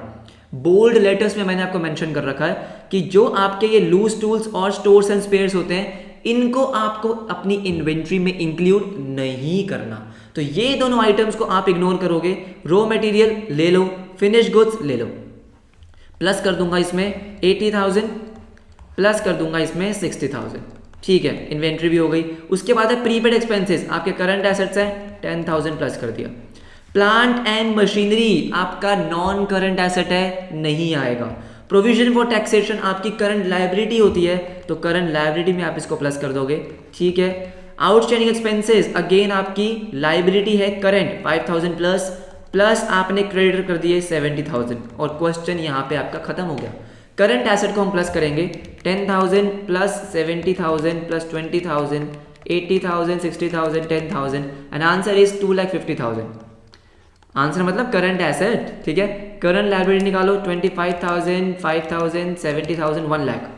[SPEAKER 1] बोल्ड लेटर्स में मैंने आपको मेंशन कर रखा है कि जो आपके ये लूज टूल्स और स्टोर्स एंड स्पेयर्स होते हैं, इनको आपको अपनी इन्वेंट्री में इंक्लूड नहीं करना। तो ये दोनों आइटम्स को आप इग्नोर करोगे। रॉ मटेरियल ले लो, फिनिश गुड्स ले लो, प्लस कर दूंगा इसमें 80,000, प्लस कर दूंगा इसमें 60,000, ठीक है। इन्वेंट्री भी हो गई। उसके बाद है प्रीपेड एक्सपेंसेस, आपके करंट एसेट्स हैं 10,000 प्लस कर दिया। प्लांट एंड मशीनरी आपका नॉन करंट एसेट है, नहीं आएगा। प्रोविजन फॉर टैक्सेशन आपकी करंट लायबिलिटी होती है, तो करंट लायबिलिटी में आप इसको प्लस कर दोगे, ठीक है। आउटस्टैंडिंग एक्सपेंसेस अगेन आपकी लायबिलिटी है करंट 5,000 प्लस, प्लस आपने क्रेडिट कर दिए 70,000, और क्वेश्चन यहाँ पे आपका खत्म हो गया। करंट एसेट को हम प्लस करेंगे 10,000 plus 70,000 plus 20,000, 80,000, 60,000, 10,000 and answer is 2,50,000। Answer मतलब करंट एसेट, ठीक है। करंट लायबिलिटी निकालो 25,000, 5,000, 70,000, 1 लाख,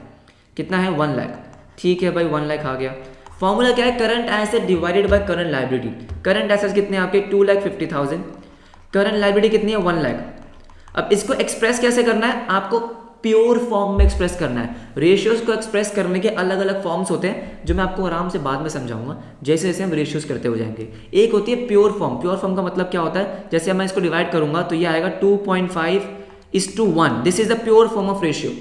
[SPEAKER 1] कितना है? 1 लाख, ठीक है भाई, 1 लाख आ गया। फॉर्मूला क्या है? Current asset divided by current liability. Current assets कितने हैं आपके? 2,50,000, करंट लायबिलिटी कितनी है? 1 लाख। अब इसको एक्सप्रेस कैसे करना है? आपको प्योर फॉर्म में एक्सप्रेस करना है। रेशियोज को एक्सप्रेस करने के अलग अलग फॉर्म्स होते हैं, जो मैं आपको आराम से बाद में समझाऊंगा जैसे जैसे हम रेशियोज करते हो जाएंगे। एक होती है प्योर फॉर्म। प्योर फॉर्म का मतलब क्या होता है? जैसे मैं इसको डिवाइड करूंगा तो ये आएगा 2.5:1। This is the pure form of ratio,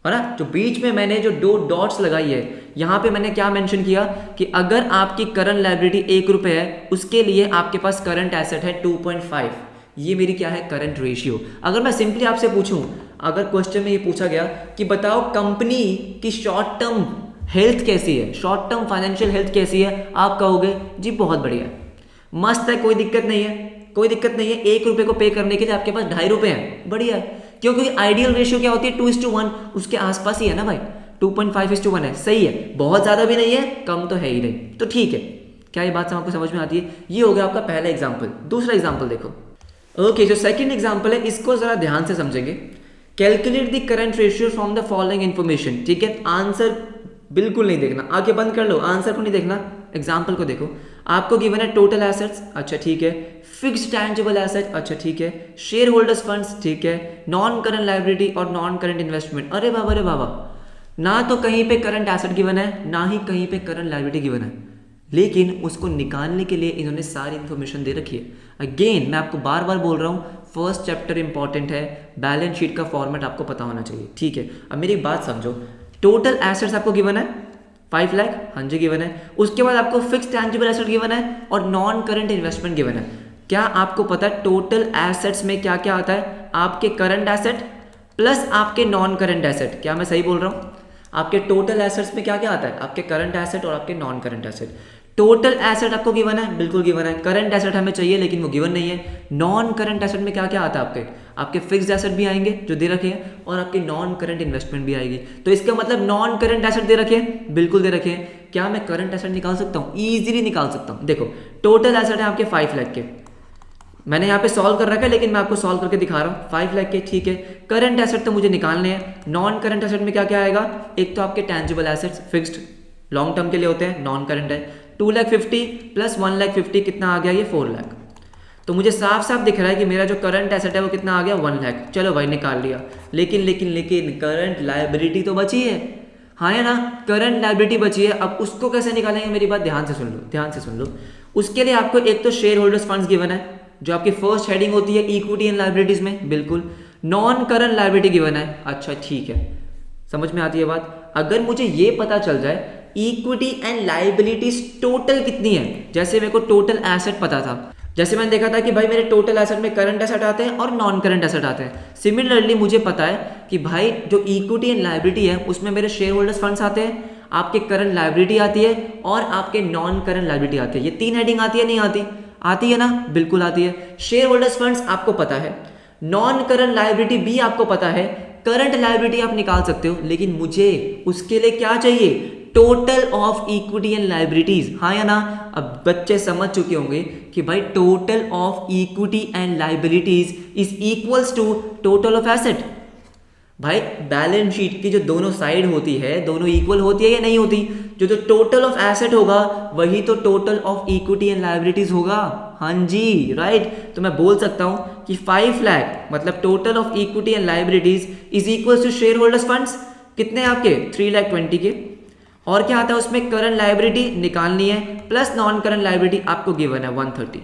[SPEAKER 1] है ना। जो बीच में मैंने जो 2 डॉट्स लगाई है, यहाँ पे मैंने क्या मेंशन किया कि अगर आपकी करंट लायबिलिटी 1 रुपये है, उसके लिए आपके पास करंट एसेट है 2.5। ये मेरी क्या है? Current ratio. अगर मैं सिंपली आपसे पूछूं, अगर क्वेश्चन में ये पूछा गया कि बताओ कंपनी की शॉर्ट टर्म हेल्थ कैसी है, शॉर्ट टर्म फाइनेंशियल हेल्थ कैसी है, आप कहोगे जी बहुत बढ़िया है, मस्त है, कोई दिक्कत नहीं है, कोई दिक्कत नहीं है। 1 रुपये को पे करने के लिए आपके पास 2.5 रुपये हैं, बढ़िया है। क्योंकि आइडियल रेशियो क्या होती है? 2:1, उसके आसपास ही है ना भाई, 2.5:1 है, सही है, बहुत ज़्यादा भी नहीं है, कम तो है ही नहीं, तो ठीक है। क्या ये बात आपको समझ में आती है? ये हो गया आपका पहला एग्जाम्पल। दूसरा एग्जाम्पल देखो। ओके, जो सेकंड एग्जाम्पल है इसको जरा ध्यान से समझेंगे। Calculate the current ratio from the following information, ठीक है। आंसर बिल्कुल नहीं देखना, आगे बंद कर लो, आंसर को नहीं देखना, एग्जाम्पल को देखो। आपको गिवन है टोटल एसेट्स, अच्छा ठीक है, फिक्स्ड टैंजिबल एसेट, अच्छा ठीक है, शेयर होल्डर्स फंड्स, ठीक है, नॉन करंट लायबिलिटी और नॉन करंट इन्वेस्टमेंट। अरे बाबा, अरे बाबा, ना तो कहीं पे करंट एसेट गिवन है, ना ही कहीं पे करंट लायबिलिटी गिवन है, लेकिन उसको निकालने के लिए इन्होंने सारी इन्फॉर्मेशन दे रखी है। अगेन मैं आपको बार बार बोल रहा हूँ, फर्स्ट चैप्टर इंपॉर्टेंट है, बैलेंस शीट का फॉर्मेट आपको पता होना चाहिए, ठीक है। अब मेरी बात समझो, टोटल एसेट्स आपको गिवन है 5 लाख, हाँ जी गिवन है। उसके बाद आपको फिक्स्ड टैंजिबल एसेट गिवन है और नॉन करंट इन्वेस्टमेंट गिवन है। क्या आपको पता है टोटल एसेट्स में क्या क्या आता है? आपके करंट एसेट प्लस आपके नॉन करंट एसेट। क्या मैं सही बोल रहा हूँ? आपके टोटल एसेट्स में क्या क्या आता है? आपके करंट एसेट और आपके non current asset. Total asset आपको गिवन है, बिल्कुल गिवन है। करंट एसेट हमें चाहिए लेकिन वो गिवन नहीं है। नॉन करंट एसेट में क्या क्या आता है? आपके फिक्स्ड एसेट भी आएंगे जो दे रखे हैं, और आपकी नॉन करंट इन्वेस्टमेंट भी आएगी। तो इसका मतलब नॉन करंट एसेट दे रखे हैं, बिल्कुल दे रखे हैं। क्या मैं करंट एसेट निकाल सकता हूँ? ईजिली निकाल सकता हूँ। देखो टोटल एसेट है आपके 5 लाख के, मैंने यहाँ पे सॉल्व कर रखा है लेकिन मैं आपको सॉल्व करके दिखा रहा हूँ। 5 लाख के, ठीक है। करंट एसेट तो मुझे निकालने हैं। नॉन करंट एसेट में क्या क्या आएगा? एक तो आपके tangible assets fixed long term के लिए होते हैं, नॉन करंट है। 2,50,000 प्लस 1,50,000 कितना आ गया? ये 4 लाख। तो मुझे साफ साफ दिख रहा है कि मेरा जो करंट एसेट है वो कितना आ गया? 1 लाख। चलो भाई निकाल लिया, लेकिन करंट लायबिलिटी तो बची है, हाँ है ना, करंट लायबिलिटी बची है। अब उसको कैसे निकालेंगे? मेरी बात ध्यान से सुन लो, ध्यान से सुन लो। उसके लिए आपको एक तो शेयर होल्डर्स फंड्स गिवन है, जो आपकी फर्स्ट हेडिंग होती है इक्विटी एंड लायबिलिटीज में, बिल्कुल। नॉन करंट लायबिलिटी गिवन है, अच्छा ठीक है, समझ में आती है बात। अगर मुझे ये पता चल जाए इक्विटी एंड लायबिलिटीज टोटल कितनी है, जैसे मेरे को टोटल एसेट पता था, जैसे मैंने देखा था कि भाई मेरे टोटल एसेट में करंट एसेट आते हैं और नॉन करंट एसेट आते हैं। सिमिलरली मुझे पता है कि भाई जो इक्विटी एंड लायबिलिटी है उसमें मेरे शेयर होल्डर्स फंड्स आते हैं, आपके करंट लायबिलिटी आती है और आपके नॉन करंट लायबिलिटी आती है। ये 3 हेडिंग आती है नहीं आती? आती है ना, बिल्कुल आती है। शेयर होल्डर्स फंड्स आपको पता है, नॉन करंट लायबिलिटी भी आपको पता है, करंट लायबिलिटी आप निकाल सकते हो, लेकिन मुझे उसके लिए क्या चाहिए? Total of equity and liabilities, हाँ या ना? अब बच्चे समझ चुके होंगे कि भाई total of equity and liabilities is equals to total of asset. भाई बैलेंस शीट की जो दोनों साइड होती है, दोनों इक्वल होती है या नहीं होती? जो टोटल ऑफ एसेट होगा वही तो total of equity and liabilities होगा। हाँ जी, राइट। तो मैं बोल सकता हूं कि 5 लाख मतलब total of equity and liabilities is equal to shareholders funds. कितने आपके? 3,20,000 के। और क्या आता है उसमें? करंट लायबिलिटी निकालनी है प्लस नॉन करंट लायबिलिटी आपको गिवन है 130।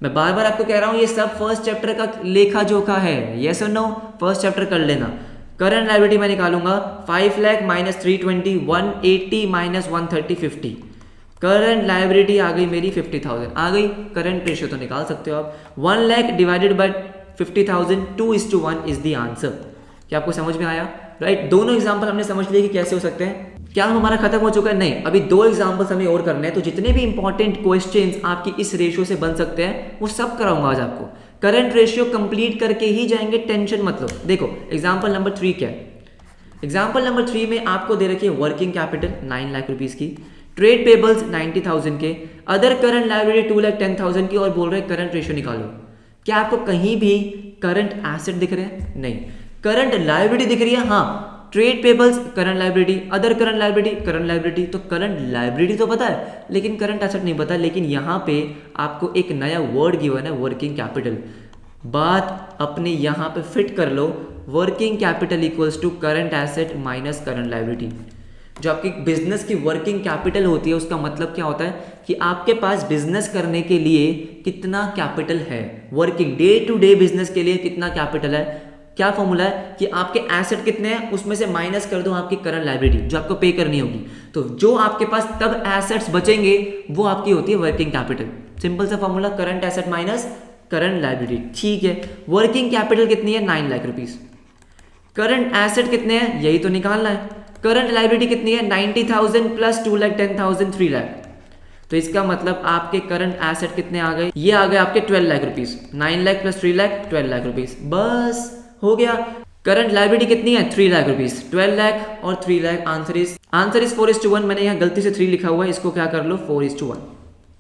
[SPEAKER 1] मैं बार बार आपको कह रहा हूं ये सब फर्स्ट चैप्टर का लेखा जोखा है, यस और नो? फर्स्ट चैप्टर कर लेना। करंट लायबिलिटी मैं निकालूंगा 5 lakh minus 320, 180 minus 130, 50। Current liability आ गई मेरी 50,000 आ गई। करंट रेशियो तो निकाल सकते हो आप। 1 lakh divided by 50,000, 2:1 is the answer. क्या आपको समझ में आया? राइट। दोनों एग्जाम्पल हमने समझ लिए कि कैसे हो सकते हैं। क्या हमारा खत्म हो चुका है? नहीं, अभी 2 एग्जाम्पल्स हमें और करने हैं। तो जितने भी इंपॉर्टेंट क्वेश्चंस आपकी इस रेशियो से बन सकते हैं वो सब कराऊंगा आज आपको। करंट रेशियो कंप्लीट करके ही जाएंगे, टेंशन मत लो। देखो एग्जाम्पल नंबर 3 क्या है? एग्जाम्पल नंबर 3 में आपको दे रखी है वर्किंग कैपिटल 9 लाख रुपीज की, ट्रेड पेबल्स 90,000 के, अदर करंट लायबिलिटी 2,10,000 की, और बोल रहे करंट रेशियो निकालो। क्या आपको कहीं भी करंट एसेट दिख रहे हैं? नहीं। करंट लायबिलिटी दिख रही है? हाँ। Trade payables current liability, other current liability current liability. तो करंट लायबिलिटी तो पता है लेकिन करंट एसेट नहीं पता। लेकिन यहाँ पे आपको एक नया वर्ड गिवन है, वर्किंग कैपिटल। बात अपने यहाँ पे फिट कर लो, working capital equals to current asset minus current liability. जो आपकी बिजनेस की वर्किंग कैपिटल होती है उसका मतलब क्या होता है कि आपके पास बिजनेस करने के लिए कितना कैपिटल है, working day to day business के लिए कितना कैपिटल है। क्या फॉर्मूला है कि आपके एसेट कितने हैं उसमें से माइनस कर दो आपकी करंट लायबिलिटी जो आपको पे करनी होगी। तो जो आपके पास तब एसेट्स बचेंगे वो आपकी होती है वर्किंग कैपिटल। सिंपल सा formula, current asset minus current liability. ठीक है, वर्किंग कैपिटल कितनी है? 9 लाख रुपीज। करंट एसेट कितने हैं यही तो निकालना है। करंट लायबिलिटी कितनी है? 90,000 प्लस 2,10,000, 3 लाख। तो इसका मतलब आपके करंट एसेट कितने आ गए? ये आ गए आपके 12 lakh rupees. 9 lakh plus 3 lakh 12 lakh rupees, बस हो गया। करंट लायबिलिटी कितनी है? 3 लाख रुपीज। 12 लाख और 3 लाख, आंसर इज 4:1। मैंने यहाँ गलती से 3 लिखा हुआ है, इसको क्या कर लो 4:1।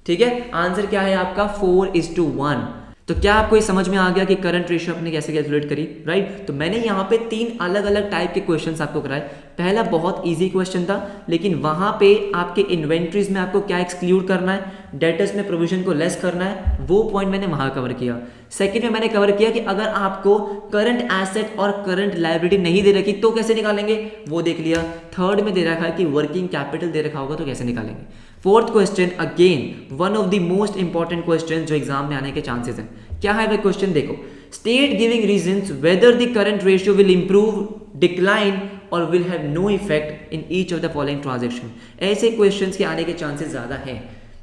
[SPEAKER 1] ठीक है, आंसर क्या है आपका? 4:1। तो क्या आपको ये समझ में आ गया कि करंट रेशियो आपने कैसे कैलकुलेट करी? राइट। तो मैंने यहाँ पे 3 अलग अलग टाइप के क्वेश्चंस आपको कराए। पहला बहुत इजी क्वेश्चन था लेकिन वहां पे आपके इन्वेंट्रीज में आपको क्या एक्सक्लूड करना है, डेटर्स में प्रोविजन को लेस करना है, वो पॉइंट मैंने वहां कवर किया। सेकंड में मैंने कवर किया कि अगर आपको करंट एसेट और करंट लायबिलिटी नहीं दे रखी तो कैसे निकालेंगे, वो देख लिया। थर्ड में दे रखा है कि वर्किंग कैपिटल दे रखा होगा तो कैसे निकालेंगे। Fourth question again one of the most important question जो एग्जाम में आने के चांसेस हैं। क्या है वह क्वेश्चन? देखो, state giving reasons whether the current ratio will improve, decline और will have no effect in each of the following transaction. ऐसे क्वेश्चंस के आने के चांसेस ज्यादा हैं।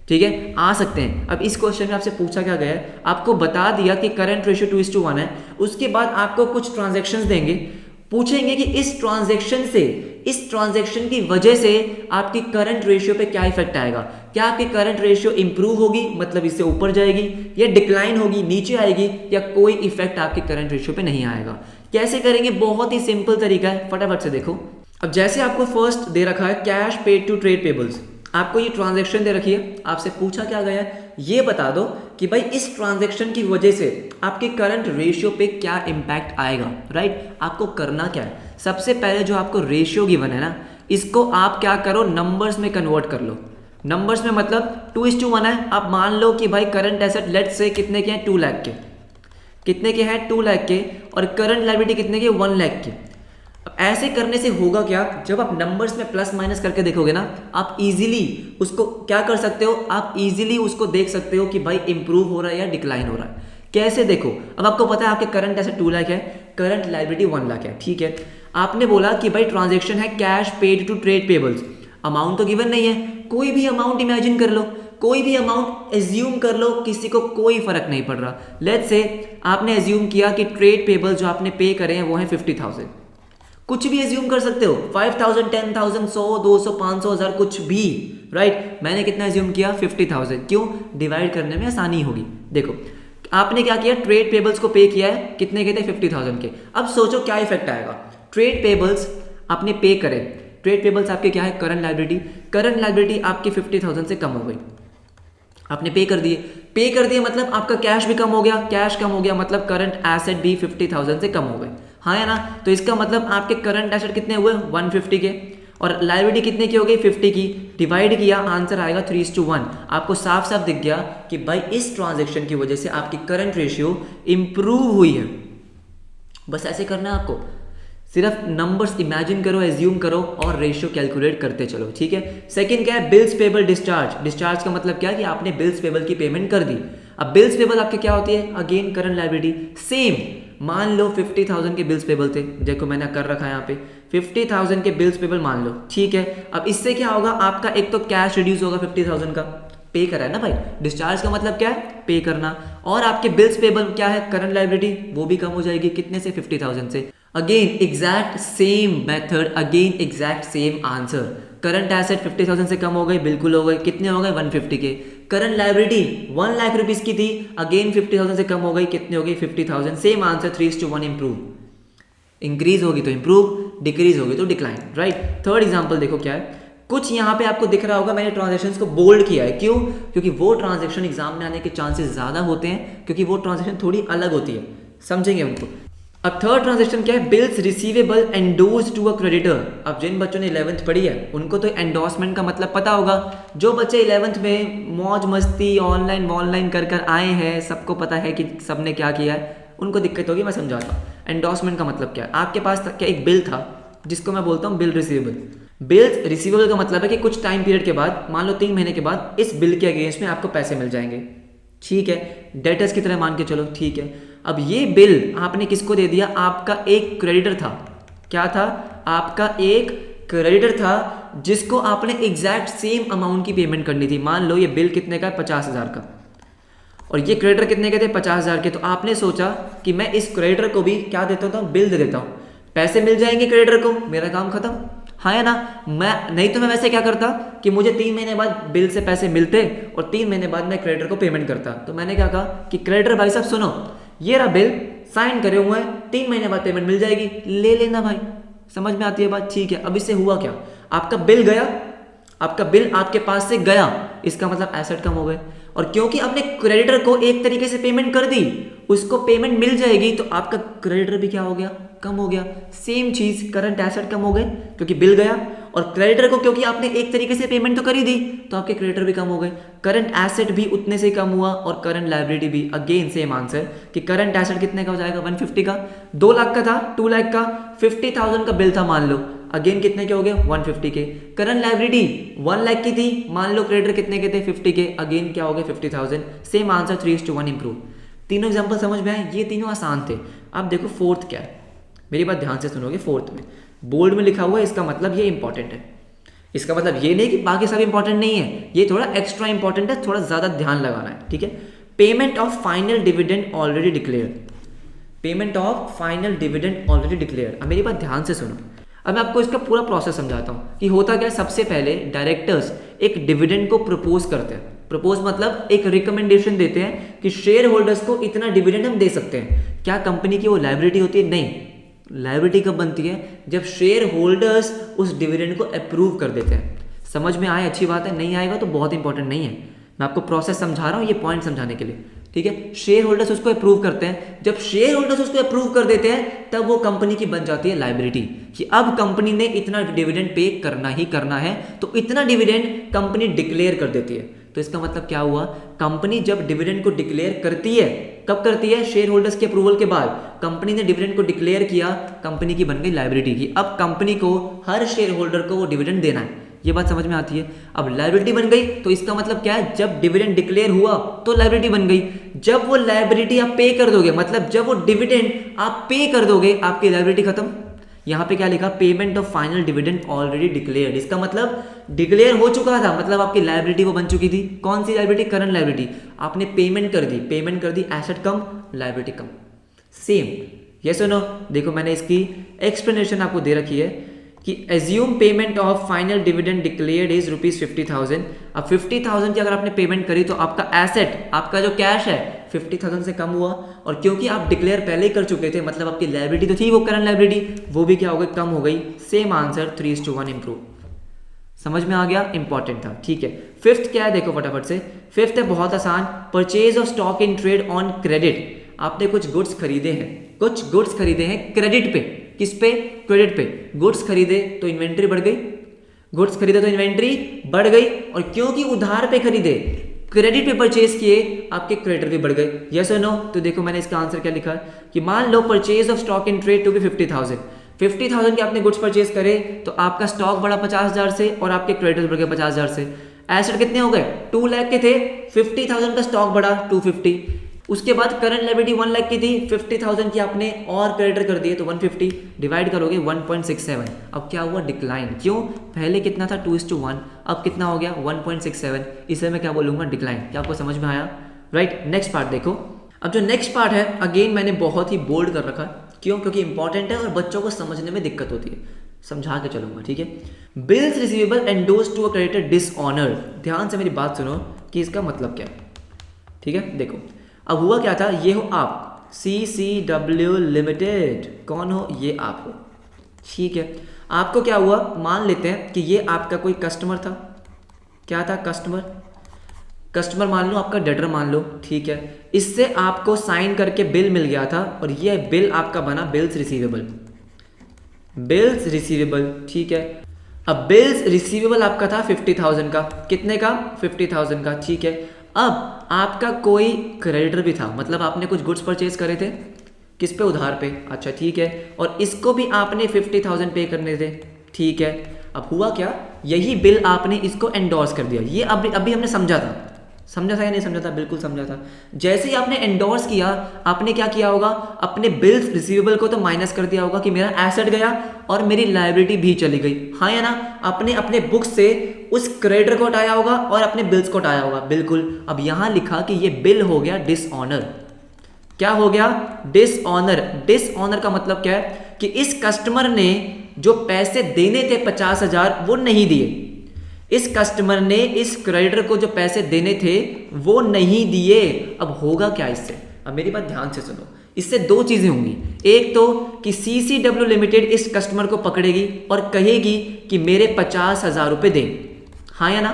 [SPEAKER 1] ठीक है, आ सकते हैं। अब इस क्वेश्चन में आपसे पूछा क्या गया है, आपको बता दिया कि करंट रेशियो 2:1 है। उसके बाद आपको कुछ ट्रांजैक्शंस देंगे, पूछेंगे कि इस ट्रांजैक्शन की वजह से आपकी करंट रेशियो पे क्या इफेक्ट आएगा। क्या आपकी करंट रेशियो इंप्रूव होगी, मतलब इससे ऊपर जाएगी, या डिक्लाइन होगी, नीचे आएगी, या कोई इफेक्ट आपकी करंट रेशियो पे नहीं आएगा। कैसे करेंगे? बहुत ही सिंपल तरीका है, फटाफट से देखो। अब जैसे आपको फर्स्ट दे रखा है cash paid to trade payables, आपको ये ट्रांजैक्शन दे रखी है, आपसे पूछा क्या गया है ये बता दो कि भाई इस ट्रांजैक्शन की वजह से आपके करंट रेशियो पे क्या इंपैक्ट आएगा। राइट, आपको करना क्या है? सबसे पहले जो आपको रेशियो गिवन है ना, इसको आप क्या करो, नंबर्स में कन्वर्ट कर लो। नंबर्स में मतलब 2:1 है। आप मान लो कि भाई करंट एसेट लेट्स से कितने के हैं? 2 लाख के। कितने के हैं? 2 लाख के। और करंट लायबिलिटी कितने के? 1 लाख के। अब ऐसे करने से होगा क्या, जब आप नंबर्स में प्लस माइनस करके देखोगे ना, आप इजीली उसको क्या कर सकते हो, आप इजीली उसको देख सकते हो कि भाई इंप्रूव हो रहा है या डिक्लाइन हो रहा है। कैसे? देखो, अब आपको पता है आपके करंट एसेट 2 लाख है, करंट लायबिलिटी 1 लाख है। ठीक है, आपने बोला कि भाई ट्रांजैक्शन है cash paid to trade payables, amount तो गिवन नहीं है, कोई भी अमाउंट इमेजिन कर लो, कोई भी अमाउंट एज्यूम कर लो, किसी को कोई फर्क नहीं पड़ रहा। लेट्स से आपने एज्यूम किया कि ट्रेड पेबल जो आपने पे करे हैं वो है 50,000। कुछ भी एज्यूम कर सकते हो, 5000, 10,000, 100, 200, 500, 1000, कुछ भी, राइट। मैंने कितना एज्यूम किया? 50,000। क्यों? डिवाइड करने में आसानी होगी। देखो आपने क्या किया, ट्रेड पेबल्स को पे किया है, कितने के थे? 50,000 के। अब सोचो क्या इफेक्ट आएगा। ट्रेड पेबल्स आपने पे करे, ट्रेड पेबल्स आपके क्या है? Current liability. करंट लायबिलिटी आपकी 50,000 से कम हो गई, आपने पे कर दिए। पे कर दिए मतलब आपका कैश भी कम हो गया, कैश कम हो गया मतलब करंट एसेट भी 50,000 से कम हो गए, हाँ है ना। तो इसका मतलब आपके करंट एसेट कितने हुए? 150 के, और लायबिलिटी कितने की हो गई? 50 की। डिवाइड किया, आंसर आएगा 3:1। आपको साफ साफ दिख गया कि भाई इस ट्रांजेक्शन की वजह से आपकी करंट रेशियो इंप्रूव हुई है। बस ऐसे करना है आपको, सिर्फ नंबर्स इमेजिन करो, एज्यूम करो और रेशियो कैलकुलेट करते चलो, ठीक है। सेकंड क्या है? Bills payable discharge. डिस्चार्ज का मतलब क्या है कि आपने बिल्स पेबल की पेमेंट कर दी। अब बिल्स पेबल आपके क्या होती है? Again current liability. सेम, मान लो 50,000 के बिल्स पेबल थे, देखो मैंने कर रखा है यहाँ पे 50,000 के बिल्स पेबल मान लो, ठीक है। अब इससे क्या होगा? आपका एक तो कैश रिड्यूस होगा 50,000 का, पे करा है ना भाई। डिस्चार्ज का मतलब क्या है? पे करना। और आपके बिल्स पेबल क्या है? करंट लायबिलिटी, वो भी कम हो जाएगी, कितने से? 50,000 से। Again exact same method, again exact same answer. Current asset 50,000 से कम हो गए, बिल्कुल हो गए, कितने हो गए? 150 के। करंट लायबिलिटी 1 लाख रुपीज की थी, अगेन 50,000 से कम हो गई, कितने हो गई? 50,000। Same answer, 3:1 improve. इंक्रीज होगी तो इंप्रूव, डिक्रीज होगी तो डिक्लाइन, राइट। थर्ड एग्जांपल देखो क्या है, कुछ यहाँ पे आपको दिख रहा होगा मैंने ट्रांजेक्शन्स को बोल्ड किया है, क्यों? क्योंकि वो ट्रांजेक्शन एग्जाम में आने के चांसेस ज्यादा होते हैं, क्योंकि वो ट्रांजेक्शन थोड़ी अलग होती है, समझेंगे उनको। अब थर्ड ट्रांजेक्शन क्या है? Bills receivable endorsed to a creditor. अब जिन बच्चों ने 11th पढ़ी है उनको तो एंडोर्समेंट का मतलब पता होगा। जो बच्चे 11th में मौज मस्ती ऑनलाइन कर कर आए हैं, सबको पता है कि सबने क्या किया है, उनको दिक्कत होगी, मैं समझाता हूँ। एंडोर्समेंट का मतलब क्या है? आपके पास क्या एक बिल था जिसको मैं बोलता हूँ बिल रिसीवेबल। बिल रिसीवेबल का मतलब है कि कुछ टाइम पीरियड के बाद, मान लो 3 महीने के बाद, इस बिल के अगेंस्ट में आपको पैसे मिल जाएंगे, ठीक है, डेटर्स की तरह मान के चलो, ठीक है। अब ये बिल आपने किसको दे दिया? आपका एक क्रेडिटर था। क्या था? आपका एक क्रेडिटर था जिसको आपने एग्जैक्ट सेम अमाउंट की पेमेंट करनी थी। मान लो ये बिल कितने का? 50,000 का, और ये क्रेडिटर कितने के थे? 50,000 के। तो आपने सोचा कि मैं इस क्रेडिटर को भी क्या देता हूँ? बिल दे देता हूँ, पैसे मिल जाएंगे क्रेडिटर को, मेरा काम खत्म, हाँ है ना। मैं नहीं तो मैं वैसे क्या करता कि मुझे 3 महीने बाद बिल से पैसे मिलते और 3 महीने बाद मैं क्रेडिटर को पेमेंट करता। तो मैंने क्या कहा कि क्रेडिटर भाई साहब सुनो, ये रहा बिल, साइन करे हुए हैं, 3 महीने बाद पेमेंट मिल जाएगी, ले लेना भाई। समझ में आती है बात? ठीक है। अब इससे हुआ क्या? आपका बिल गया, आपका बिल आपके पास से गया, इसका मतलब एसेट कम हो गए। और क्योंकि आपने क्रेडिटर को एक तरीके से पेमेंट कर दी, उसको पेमेंट मिल जाएगी, तो आपका क्रेडिटर भी क्या हो गया? कम हो गया। सेम चीज, करंट एसेट कम हो गए क्योंकि बिल गया, और क्रेडिटर को क्योंकि आपने एक तरीके से पेमेंट तो कर ही दी, तो आपके क्रेडिटर भी कम हो गए। करंट एसेट भी उतने से कम हुआ और करंट लायबिलिटी भी। अगेन सेम आंसर कि करंट एसेट कितने का हो जाएगा? 150 का। 2 लाख का था, 2 लाख का, 50,000 का बिल था मान लो, अगेन कितने के हो गए? 150 के। करंट लायबिलिटी 1 लाख की थी, मान लो क्रेडिटर कितने के थे? 50 के, अगेन क्या हो गए? 50,000। Same answer, 3:1 improve. तीनों एग्जांपल समझ में आए? ये तीनों आसान थे। अब देखो फोर्थ क्या है, मेरी बात ध्यान से सुनोगे। फोर्थ में बोल्ड में लिखा हुआ है, इसका मतलब ये इंपॉर्टेंट है। इसका मतलब ये नहीं कि बाकी सब इंपॉर्टेंट नहीं है, ये थोड़ा एक्स्ट्रा इंपॉर्टेंट है, थोड़ा ज्यादा ध्यान लगाना है, ठीक है। Payment of final dividend already declare. Payment of final dividend already declare. अब मेरी बात ध्यान से सुनो, अब मैं आपको इसका पूरा प्रोसेस समझाता हूँ कि होता क्या है। सबसे पहले डायरेक्टर्स एक डिविडेंड को प्रपोज करते हैं। प्रपोज मतलब एक रिकमेंडेशन देते हैं कि शेयर होल्डर्स को इतना डिविडेंड हम दे सकते हैं। क्या कंपनी की वो लायबिलिटी होती है? नहीं। लायबिलिटी कब बनती है? जब शेयर होल्डर्स उस डिविडेंड को अप्रूव कर देते हैं। समझ में आए? अच्छी बात है, नहीं आएगा तो बहुत इंपॉर्टेंट नहीं है, मैं आपको प्रोसेस समझा रहा हूँ, ये पॉइंट समझाने के लिए, ठीक है। शेयर होल्डर्स उसको अप्रूव करते हैं, जब शेयर होल्डर्स उसको अप्रूव कर देते हैं तब वो कंपनी की बन जाती है लायबिलिटी, कि अब कंपनी ने इतना डिविडेंड पे करना ही करना है, तो इतना डिविडेंड कंपनी डिक्लेयर कर देती है। तो इसका मतलब क्या हुआ? कंपनी जब डिविडेंड को डिक्लेयर करती है, कब करती है? शेयर होल्डर्स के अप्रूवल के बाद। कंपनी ने डिविडेंड को डिक्लेयर किया, कंपनी की बन गई लायबिलिटी की। अब कंपनी को हर शेयर होल्डर को वो डिविडेंड देना है, ये बात समझ में आती है। अब लायबिलिटी बन गई, तो इसका मतलब क्या है? जब डिविडेंड डिक्लेयर हुआ तो लायबिलिटी बन गई। जब वो लायबिलिटी आप पे कर दोगे, मतलब जब वो डिविडेंड आप पे कर दोगे, आपकी लायबिलिटी खत्म। यहां पे क्या लिखा? Payment of final dividend already declared. इसका मतलब डिक्लेयर हो चुका था, मतलब आपकी लायबिलिटी वो बन चुकी थी। कौन सी लायबिलिटी? Current liability. आपने पेमेंट कर दी, पेमेंट कर दी, एसेट कम, लायबिलिटी कम। सेम यस और नो? देखो मैंने इसकी एक्सप्लेनेशन आपको दे रखी है कि assume payment of final dividend declared is ₹50,000। अब 50,000 की अगर आपने पेमेंट करी तो आपका एसेट, आपका जो कैश है 50,000 से कम हुआ, और क्योंकि आप डिक्लेयर पहले ही कर चुके थे मतलब आपकी लायबिलिटी तो थी वो करंट लायबिलिटी, वो भी क्या हो गई, कम हो गई। Same answer 3:1 improve. समझ में आ गया? इंपॉर्टेंट था। ठीक है, फिफ्थ क्या है देखो फटाफट से। फिफ्थ है बहुत आसान, purchase of stock in trade on credit. आपने कुछ गुड्स खरीदे हैं, कुछ गुड्स खरीदे हैं क्रेडिट पे। किस पे? क्रेडिट पे। गुड्स खरीदे तो इन्वेंट्री बढ़ गई, गुड्स खरीदे तो इन्वेंट्री बढ़ गई, और क्योंकि उधार पे खरीदे, क्रेडिट पे परचेज किए, आपके क्रेडिटर भी बढ़ गए। यस और नो? तो देखो मैंने इसका आंसर क्या लिखा है कि मान लो purchase of stock in trade to be 50,000। 50,000 के आपने गुड्स परचेज करे तो आपका स्टॉक बढ़ा 50,000 से और आपके क्रेडिटर्स बढ़ गए 50,000 से। एसेट कितने हो गए? 2 लाख के थे, 50,000 का स्टॉक बढ़ा 250। उसके बाद करंट लायबिलिटी 1 लाख की थी, 50,000 की आपने और क्रेडिटर कर दिए तो 150, डिवाइड करोगे 1.67। अब क्या हुआ? डिक्लाइन। क्यों? पहले कितना था? 2:1, अब कितना हो गया? 1.67। इसे मैं क्या बोलूंगा? डिक्लाइन। क्या आपको समझ में आया? राइट, नेक्स्ट पार्ट देखो। अब जो नेक्स्ट पार्ट है अगेन मैंने बहुत ही बोल्ड कर रखा है। क्यों? क्योंकि इंपॉर्टेंट है और बच्चों को समझने में दिक्कत होती है, समझा के चलूंगा। ठीक है, bills receivable endorse to a creditor dishonour. ध्यान से मेरी बात सुनो कि इसका मतलब क्या है। ठीक है, देखो अब हुआ क्या था, ये हो आप CCW लिमिटेड। कौन हो? ये आप हो। ठीक है, आपको क्या हुआ, मान लेते हैं कि ये आपका कोई कस्टमर था। क्या था? कस्टमर। कस्टमर मान लो, आपका डेटर मान लो। ठीक है, इससे आपको साइन करके बिल मिल गया था और ये बिल आपका बना बिल्स रिसीवेबल। Bills receivable. ठीक है, अब बिल्स रिसीवेबल आपका था 50,000 का। कितने का? 50,000 का। ठीक है, अब आपका कोई क्रेडिटर भी था, मतलब आपने कुछ गुड्स परचेज करे थे। किस पे? उधार पे। अच्छा ठीक है, और इसको भी आपने 50,000 पे करने थे। ठीक है, अब हुआ क्या, यही बिल आपने इसको एंडोर्स कर दिया। ये अभी हमने समझा था, समझा था या नहीं समझा था? बिल्कुल समझा था। जैसे ही आपने एंडोर्स किया, आपने क्या किया होगा, अपने बिल्स रिसीवेबल को तो माइनस कर दिया होगा कि मेरा एसेट गया और मेरी लायबिलिटी भी चली गई। हाँ या ना? आपने अपने बुक्स से उस क्रेडिटर को हटाया होगा और अपने बिल्स को हटाया होगा। बिल्कुल। अब यहां लिखा कि ये बिल हो गया डिसऑनर। क्या हो गया? डिसऑनर। डिसऑनर का मतलब क्या है कि इस कस्टमर ने जो पैसे देने थे 50,000 वो नहीं दिए। इस कस्टमर ने इस क्रेडिटर को जो पैसे देने थे वो नहीं दिए। अब होगा क्या इससे? अब मेरी बात ध्यान से सुनो। इससे दो चीजें होंगी। एक तो कि CCW लिमिटेड इस कस्टमर को पकड़ेगी और कहेगी कि मेरे 50,000 रुपए दे। हाँ या ना?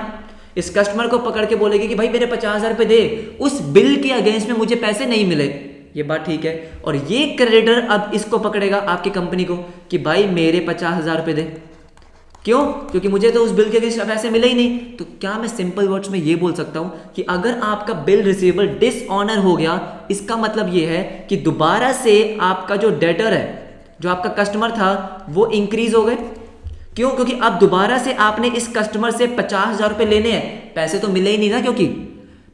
[SPEAKER 1] इस कस्टमर को पकड़ के बोलेगी कि भाई मेरे 50,000 रुपए दे, उस बिल के अगेंस्ट में मुझे पैसे नहीं मिले। ये बात ठीक है। और ये क्रेडिटर अब इसको पकड़ेगा, आपकी कंपनी को, कि भाई मेरे 50,000 रुपए दे। क्यों? क्योंकि मुझे तो उस बिल के अगेंस्ट पैसे मिले ही नहीं। तो क्या मैं सिंपल वर्ड्स में ये बोल सकता हूं कि अगर आपका बिल रिसीवेबल डिसऑनर हो गया, इसका मतलब ये है कि दोबारा से आपका जो डेटर है, जो आपका कस्टमर था, वो इंक्रीज हो गए। क्यों? क्योंकि अब दोबारा से आपने इस कस्टमर से 50,000 रुपए लेने हैं। पैसे तो मिले ही नहीं ना, क्योंकि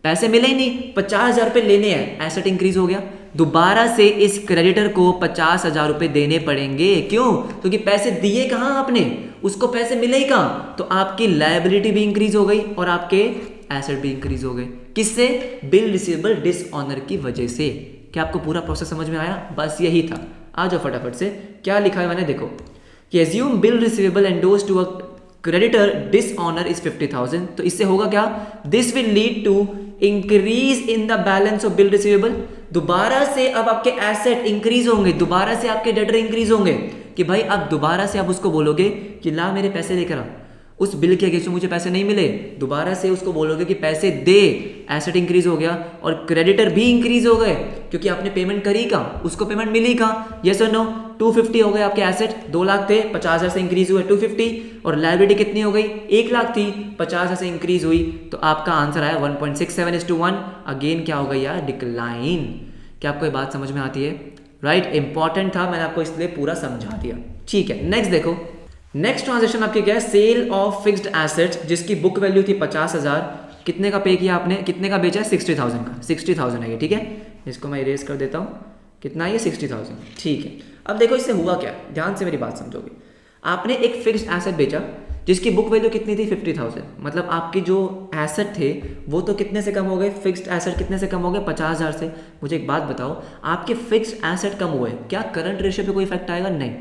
[SPEAKER 1] पैसे मिले ही नहीं, 50,000 रुपए लेने हैं, एसेट इंक्रीज हो गया। दोबारा से इस क्रेडिटर को 50,000 रुपए देने पड़ेंगे। क्यों? क्योंकि पैसे दिए कहां आपने, उसको पैसे मिले ही कहां। तो आपकी लायबिलिटी भी इंक्रीज हो गई और आपके एसेट भी इंक्रीज हो गए। किससे? बिल रिसीवेबल डिसऑनर की वजह से। क्या आपको पूरा प्रोसेस समझ में आया? बस यही था। आ जाओ फटाफट से, क्या लिखा है मैंने, देखो कि assume bill receivable endorse to a creditor dishonour is 50,000। तो इससे होगा क्या? This will lead to increase in the balance of bill receivable. दोबारा से अब आपके एसेट इंक्रीज होंगे, दोबारा से आपके डेटर इंक्रीज होंगे कि भाई अब दोबारा से आप उसको बोलोगे कि ला मेरे पैसे लेकर आ, उस बिल के अगेंस्ट मुझे पैसे नहीं मिले। दोबारा से उसको बोलोगे कि पैसे दे, एसेट इंक्रीज हो गया और क्रेडिटर भी इंक्रीज हो गए, क्योंकि आपने पेमेंट करी कहाँ, उसको पेमेंट मिली कहाँ। यस और नो? 250 हो गए आपके एसेट, 2 लाख थे, 50,000 से इंक्रीज हुए 250, और लायबिलिटी कितनी हो गई? 1 लाख थी, 50,000 से इंक्रीज हुई, तो आपका आंसर आया 1.67:1। अगेन क्या हो गया यार? डिक्लाइन। क्या आपको ये बात समझ में आती है? राइट, इंपॉर्टेंट था, मैंने आपको इसलिए पूरा समझा दिया। ठीक है, नेक्स्ट देखो। नेक्स्ट ट्रांजेक्शन आपकी क्या है? सेल ऑफ फिक्स्ड एसेट्स, जिसकी बुक वैल्यू थी 50,000। कितने का पे किया आपने? कितने का बेचा है? 60,000 का। 60,000 है ये। ठीक है, इसको मैं इरेज कर देता हूँ। कितना है ये? 60,000। ठीक है, अब देखो इससे हुआ क्या, ध्यान से मेरी बात समझोगे। आपने एक फिक्स्ड एसेट बेचा जिसकी बुक वैल्यू कितनी थी 50,000, मतलब आपके जो एसेट थे वो तो कितने से कम हो गए, फिक्स्ड एसेट कितने से कम हो गए 50,000 से। मुझे एक बात बताओ, आपके फिक्स्ड एसेट कम हुए, क्या करंट रेशियो पे कोई इफेक्ट आएगा? नहीं,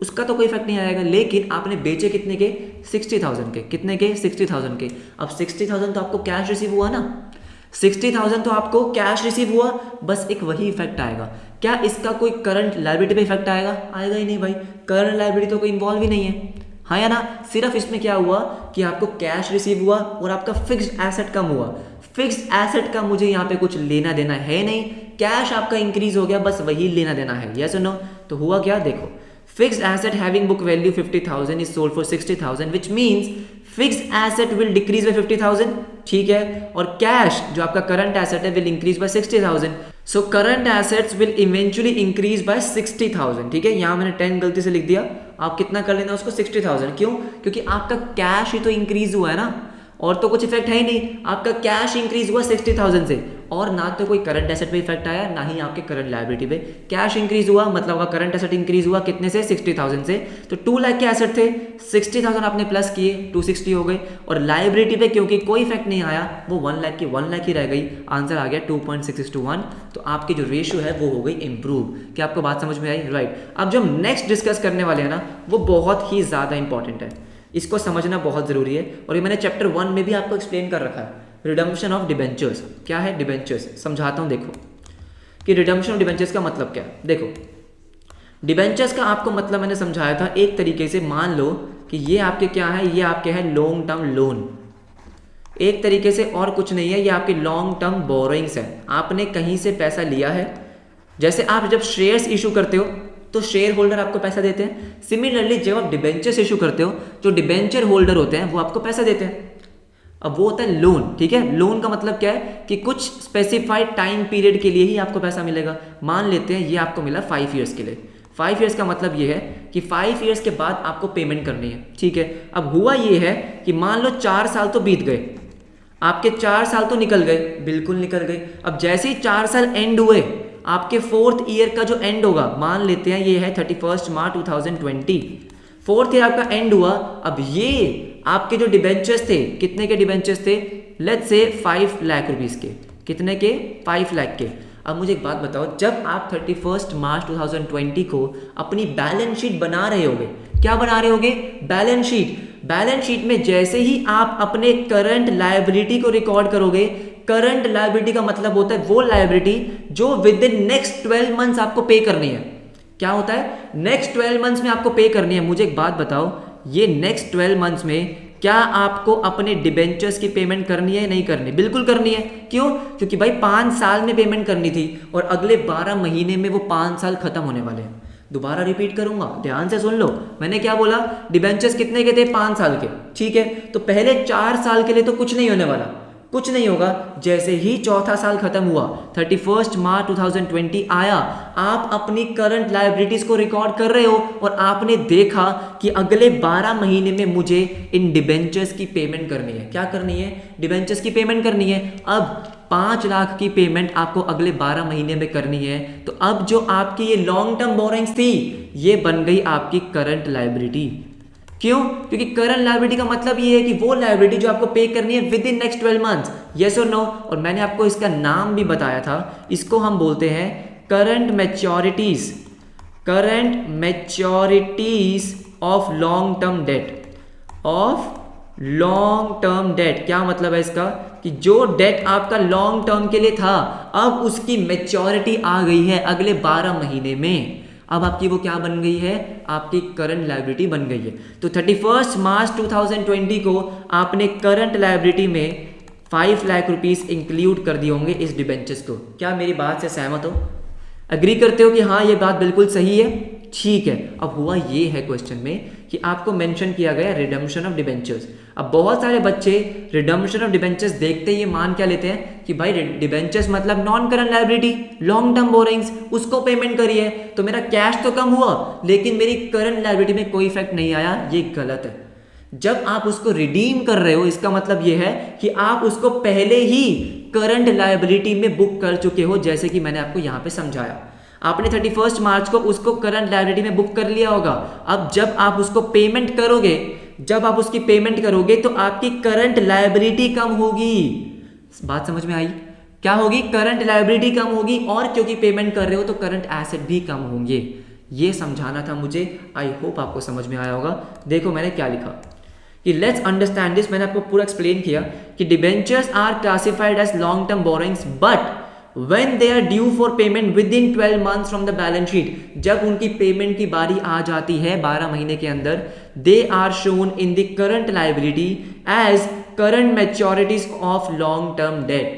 [SPEAKER 1] उसका तो कोई इफेक्ट नहीं आएगा। लेकिन आपने बेचे कितने के, 60,000 के, कितने के, 60,000 के। अब 60,000 तो आपको कैश रिसीव हुआ ना, 60,000 तो आपको कैश रिसीव हुआ, बस एक वही इफेक्ट आएगा। क्या इसका कोई करंट लायबिलिटी पे इफेक्ट आएगा? आएगा ही नहीं भाई, करंट लायबिलिटी तो कोई इन्वॉल्व ही नहीं है, हाँ या ना। सिर्फ इसमें क्या हुआ कि आपको कैश रिसीव हुआ और आपका फिक्स्ड एसेट कम हुआ। फिक्स्ड एसेट का मुझे यहाँ पे कुछ लेना देना है नहीं, कैश आपका इंक्रीज हो गया, बस वही लेना देना है, यस और नो। तो हुआ क्या, देखो, fixed asset having book value 50,000 is sold for 60,000 which means fixed asset will decrease by 50,000, ठीक है, और कैश जो आपका करंट एसेट है will increase by 60,000। So current assets will eventually increase by 60,000, ठीक है। यहाँ मैंने 10 गलती से लिख दिया, आप कितना कर लेना उसको 60,000, क्यों? क्योंकि आपका कैश ही तो इंक्रीज हुआ है ना, और तो कुछ इफेक्ट है ही नहीं, आपका कैश इंक्रीज हुआ 60,000 से, और ना तो कोई करंट एसेट पे इफेक्ट आया, ना ही आपके करंट लायबिलिटी पे। कैश इंक्रीज हुआ मतलब आपका करंट एसेट इंक्रीज हुआ कितने से, 60,000 से। तो 2 लाख के एसेट थे, 60,000 आपने प्लस किए, 260 हो गए, और लायबिलिटी पे क्योंकि कोई इफेक्ट नहीं आया, वो 1 लाख की 1 लाख ही रह गई। आंसर आ गया 2.6:1। तो आपकी जो रेशियो है वो हो गई इंप्रूव। क्या आपको बात समझ में आई? राइट। अब जो हम नेक्स्ट डिस्कस करने वाले हैं ना, वो बहुत ही ज़्यादा इंपॉर्टेंट है, इसको समझना बहुत ज़रूरी है, और ये मैंने चैप्टर 1 में भी आपको एक्सप्लेन कर रखा है। रिडम्पशन ऑफ डिबेंचर्स, क्या है डिबेंचर्स, समझाता हूँ। देखो कि रिडम्पशन ऑफ डिबेंचर्स का मतलब क्या है। देखो, डिबेंचर्स का आपको मतलब मैंने समझाया था एक तरीके से, मान लो कि ये आपके क्या है, ये आपके है लॉन्ग टर्म लोन, एक तरीके से, और कुछ नहीं है, ये आपके लॉन्ग टर्म बोरोइंग्स है। आपने कहीं से पैसा लिया है, जैसे आप जब शेयर्स इशू करते हो तो शेयर होल्डर आपको पैसा देते हैं। सिमिलरली जब आप डिबेंचर्स इशू करते हो, जो डिबेंचर होल्डर होते हैं वो आपको पैसा देते हैं। अब वो होता है लोन, ठीक है। लोन का मतलब क्या है कि कुछ स्पेसिफाइड टाइम पीरियड के लिए ही आपको पैसा मिलेगा। मान लेते हैं ये आपको मिला 5 ईयर्स के लिए। 5 ईयर्स का मतलब ये है कि 5 ईयर्स के बाद आपको पेमेंट करनी है, ठीक है। अब हुआ ये है कि मान लो 4 साल तो बीत गए, आपके 4 साल तो निकल गए, बिल्कुल निकल गए। अब जैसे ही 4 साल एंड हुए, आपके 4th ईयर का जो एंड होगा, मान लेते हैं ये है 31 मार्च 2020, 4th ईयर आपका एंड हुआ। अब ये आपके जो डिबेंचर्स थे, कितने के डिबेंचर्स थे, लेट्स से 5 लाख रुपीस के, कितने के, 5 लाख के। अब मुझे एक बात बताओ, जब आप 31 मार्च 2020 को अपनी बैलेंस शीट बना रहे होगे, क्या बना रहे होगे, बैलेंस शीट। बैलेंस शीट में जैसे ही आप अपने करंट लायबिलिटी को रिकॉर्ड करोगे, करंट लायबिलिटी का मतलब होता है वो लायबिलिटी जो विद इन नेक्स्ट 12 मंथ्स आपको पे करनी है। क्या होता है, नेक्स्ट 12 मंथ्स में आपको पे करनी है। मुझे एक बात बताओ, ये नेक्स्ट 12 मंथ्स में क्या आपको अपने डिबेंचर्स की पेमेंट करनी है, नहीं करनी? बिल्कुल करनी है। क्यों? क्योंकि भाई 5 साल में पेमेंट करनी थी, और अगले 12 महीने में वो 5 साल खत्म होने वाले हैं। दोबारा रिपीट करूंगा, ध्यान से सुन लो। मैंने क्या बोला, डिबेंचर्स कितने के थे, 5 साल के, ठीक है। तो पहले 4 साल के लिए तो कुछ नहीं होने वाला, कुछ नहीं होगा। जैसे ही चौथा साल खत्म हुआ, 31 मार्च 2020 आया, आप अपनी करंट लायबिलिटीज को रिकॉर्ड कर रहे हो, और आपने देखा कि अगले 12 महीने में मुझे इन डिबेंचर्स की पेमेंट करनी है। क्या करनी है, डिबेंचर्स की पेमेंट करनी है। अब 5 लाख की पेमेंट आपको अगले 12 महीने में करनी है। तो अब जो आपकी ये लॉन्ग टर्म बोरोइंग्स थी, ये बन गई आपकी करंट लायबिलिटी। क्यों? क्योंकि करंट लायबिलिटी का मतलब ये है कि वो लायबिलिटी जो आपको पे करनी है with in next 12 months, yes और नो। और मैंने आपको इसका नाम भी बताया था, इसको हम बोलते हैं current मैच्योरिटीज, current मैच्योरिटीज of long term debt, of long term debt. क्या मतलब है इसका, कि जो डेट आपका लॉन्ग टर्म के लिए था, अब उसकी मैच्योरिटी आ गई है अगले 12 महीने में। अब आपकी वो क्या बन गई है, आपकी करंट लायबिलिटी बन गई है। तो 31 मार्च 2020 को आपने करंट लायबिलिटी में 5 लाख रुपीस इंक्लूड कर दिए होंगे इस डिबेंचर्स को। क्या मेरी बात से सहमत हो, एग्री करते हो कि हाँ ये बात बिल्कुल सही है? ठीक है। अब हुआ ये है क्वेश्चन में कि आपको मेंशन किया गया रिडम्पशन ऑफ डिबेंचर्स। अब बहुत सारे बच्चे रिडम्पशन ऑफ डिबेंचर्स देखते ही ये मान क्या लेते हैं कि भाई डिबेंचर्स मतलब non current liability, long term borrowings, उसको पेमेंट करिए, तो मेरा कैश तो कम हुआ लेकिन मेरी करंट लायबिलिटी में कोई इफेक्ट नहीं आया। ये गलत है। जब आप उसको रिडीम कर रहे हो, इसका मतलब ये है कि आप उसको पहले ही करंट लायबिलिटी में बुक कर चुके हो, जैसे कि मैंने आपको यहाँ पे समझाया। आपने 31 मार्च को उसको करंट लायबिलिटी में बुक कर लिया होगा। अब जब आप उसको पेमेंट करोगे जब आप उसकी पेमेंट करोगे तो आपकी करंट लायबिलिटी कम होगी। बात समझ में आई? क्या होगी? करंट लायबिलिटी कम होगी, और क्योंकि पेमेंट कर रहे हो तो करंट एसेट भी कम होंगे। ये समझाना था मुझे। आई होप आपको समझ में आया होगा। देखो मैंने क्या लिखा कि लेट्स अंडरस्टैंड दिस। मैंने आपको पूरा एक्सप्लेन किया कि debentures are classified as long term borrowings but when they are due for payment within 12 months from the balance sheet, जब उनकी पेमेंट की बारी आ जाती है 12 महीने के अंदर, they are shown in the current liability as current maturities of long term debt.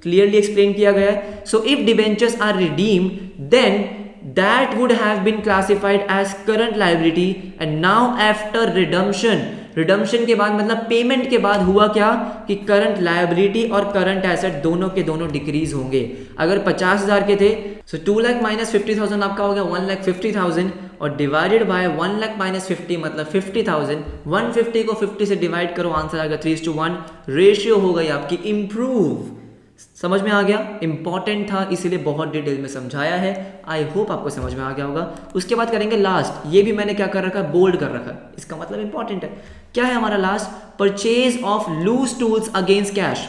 [SPEAKER 1] Clearly explain किया गया है. So if debentures are redeemed then that would have been classified as current liability and now after redemption के बाद मतलब payment के बाद हुआ क्या कि करंट लायबिलिटी और करंट एसेट दोनों के दोनों डिक्रीज होंगे। अगर 50,000 के थे सो 2 लाख माइनस 50,000 आपका हो गया 1,50,000 और डिवाइडेड बाय 1 लाख माइनस 50 मतलब 50,000। 150 को 50 से डिवाइड करो, आंसर आएगा 3:1। रेशियो हो गई आपकी इम्प्रूव। समझ में आ गया? इंपॉर्टेंट था इसीलिए बहुत डिटेल में समझाया है। आई होप आपको समझ में आ गया होगा। उसके बाद करेंगे लास्ट। ये भी मैंने क्या कर रखा है? बोल्ड कर रखा है। इसका मतलब इंपॉर्टेंट है। क्या है हमारा last? Purchase of loose tools against cash.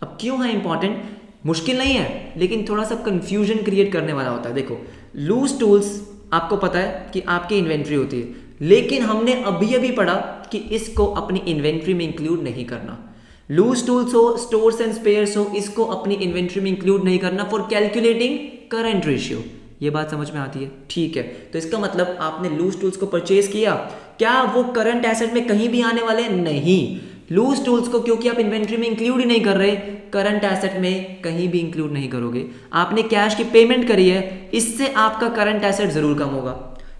[SPEAKER 1] अब क्यों है इंपॉर्टेंट? मुश्किल नहीं है लेकिन थोड़ा सा कंफ्यूजन क्रिएट करने वाला होता है। देखो लूज टूल्स आपको पता है कि आपकी इन्वेंट्री होती है, लेकिन हमने अभी अभी पढ़ा कि इसको अपनी इन्वेंट्री में इंक्लूड नहीं करना। लूज टूल्स हो, स्टोर्स एंड स्पेयर्स हो, इसको अपनी इन्वेंट्री में इंक्लूड नहीं करना फॉर कैलकुलेटिंग करंट रेशियो। ये बात समझ में आती है? ठीक है, तो इसका मतलब आपने लूज टूल्स को परचेज किया, क्या वो करंट एसेट में कहीं भी आने वाले? नहीं। लूज टूल्स को क्योंकि आप इन्वेंट्री में इंक्लूड ही नहीं कर रहे, करंट एसेट में कहीं भी इंक्लूड नहीं करोगे। आपने कैश की पेमेंट करी है, इससे आपका करंट एसेट जरूर कम होगा।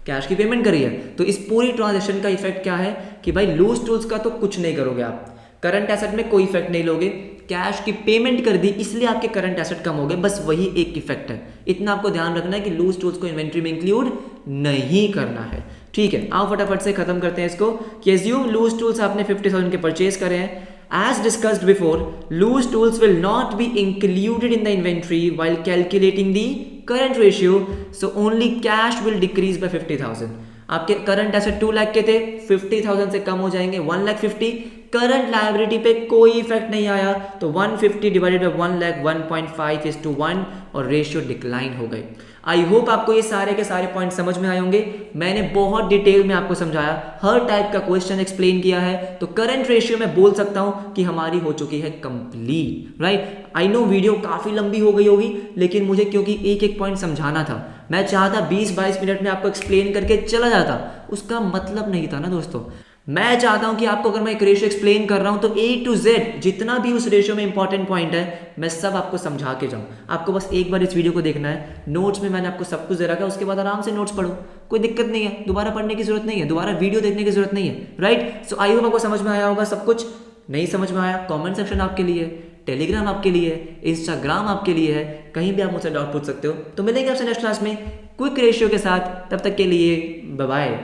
[SPEAKER 1] कैश की पेमेंट करी है तो इस पूरी ट्रांजेक्शन का इफेक्ट क्या है कि भाई लूज टूल्स का तो कुछ नहीं करोगे आप, करंट एसेट में कोई इफेक्ट नहीं लोगे। कैश की पेमेंट कर दी इसलिए आपके करंट एसेट कम हो गए, बस वही एक इफेक्ट है। इतना आपको ध्यान रखना है कि लूज टूल्स को इन्वेंट्री में इंक्लूड नहीं करना है। ठीक है, आओ फटाफट से खत्म करते हैं इसको कि एज्यूम लूज टूल्स आपने 50,000 के परचेज करे हैं। As discussed before, loose tools will not be included in the inventory while calculating the current ratio, so only cash will decrease by 50,000. आपके करंट एसेट 2 लाख के थे, 50,000 से कम हो जाएंगे 1,50,000। करंट लायबिलिटी पे कोई इफेक्ट नहीं आया तो 150 डिवाइडेड बाय 1 लाख 1.5:1 और रेशियो डिक्लाइन हो गए। आई होप आपको ये सारे के सारे पॉइंट समझ में आए होंगे। मैंने बहुत डिटेल में आपको समझाया, हर टाइप का क्वेश्चन एक्सप्लेन किया है, तो करंट रेशियो में बोल सकता हूं कि हमारी हो चुकी है complete. Right, I know video काफी लंबी हो गई होगी, लेकिन मुझे क्योंकि एक एक पॉइंट समझाना था, मैं चाहता 20-22 मिनट में आपको एक्सप्लेन करके चला जाता, उसका मतलब नहीं था ना दोस्तों। मैं चाहता हूं कि आपको अगर मैं एक रेशियो एक्सप्लेन कर रहा हूं तो A to Z जितना भी उस रेशियो में इंपॉर्टेंट पॉइंट है मैं सब आपको समझा के जाऊं। आपको बस एक बार इस वीडियो को देखना है, नोट्स में मैंने आपको सब कुछ दे रखा है, उसके बाद आराम से नोट्स पढ़ो, कोई दिक्कत नहीं है, दोबारा पढ़ने की जरूरत नहीं है, दोबारा वीडियो देखने की जरूरत नहीं है। राइट, सो आई होप आपको समझ में आया होगा सब कुछ। नहीं समझ में आया, कॉमेंट सेक्शन आपके लिए है, टेलीग्राम आपके लिए है, इंस्टाग्राम आपके लिए है, कहीं भी आप मुझसे डाउट पूछ सकते हो। तो मिलेंगे आपसे नेक्स्ट क्लास में क्विक रेशियो के साथ, तब तक के लिए बाय बाय।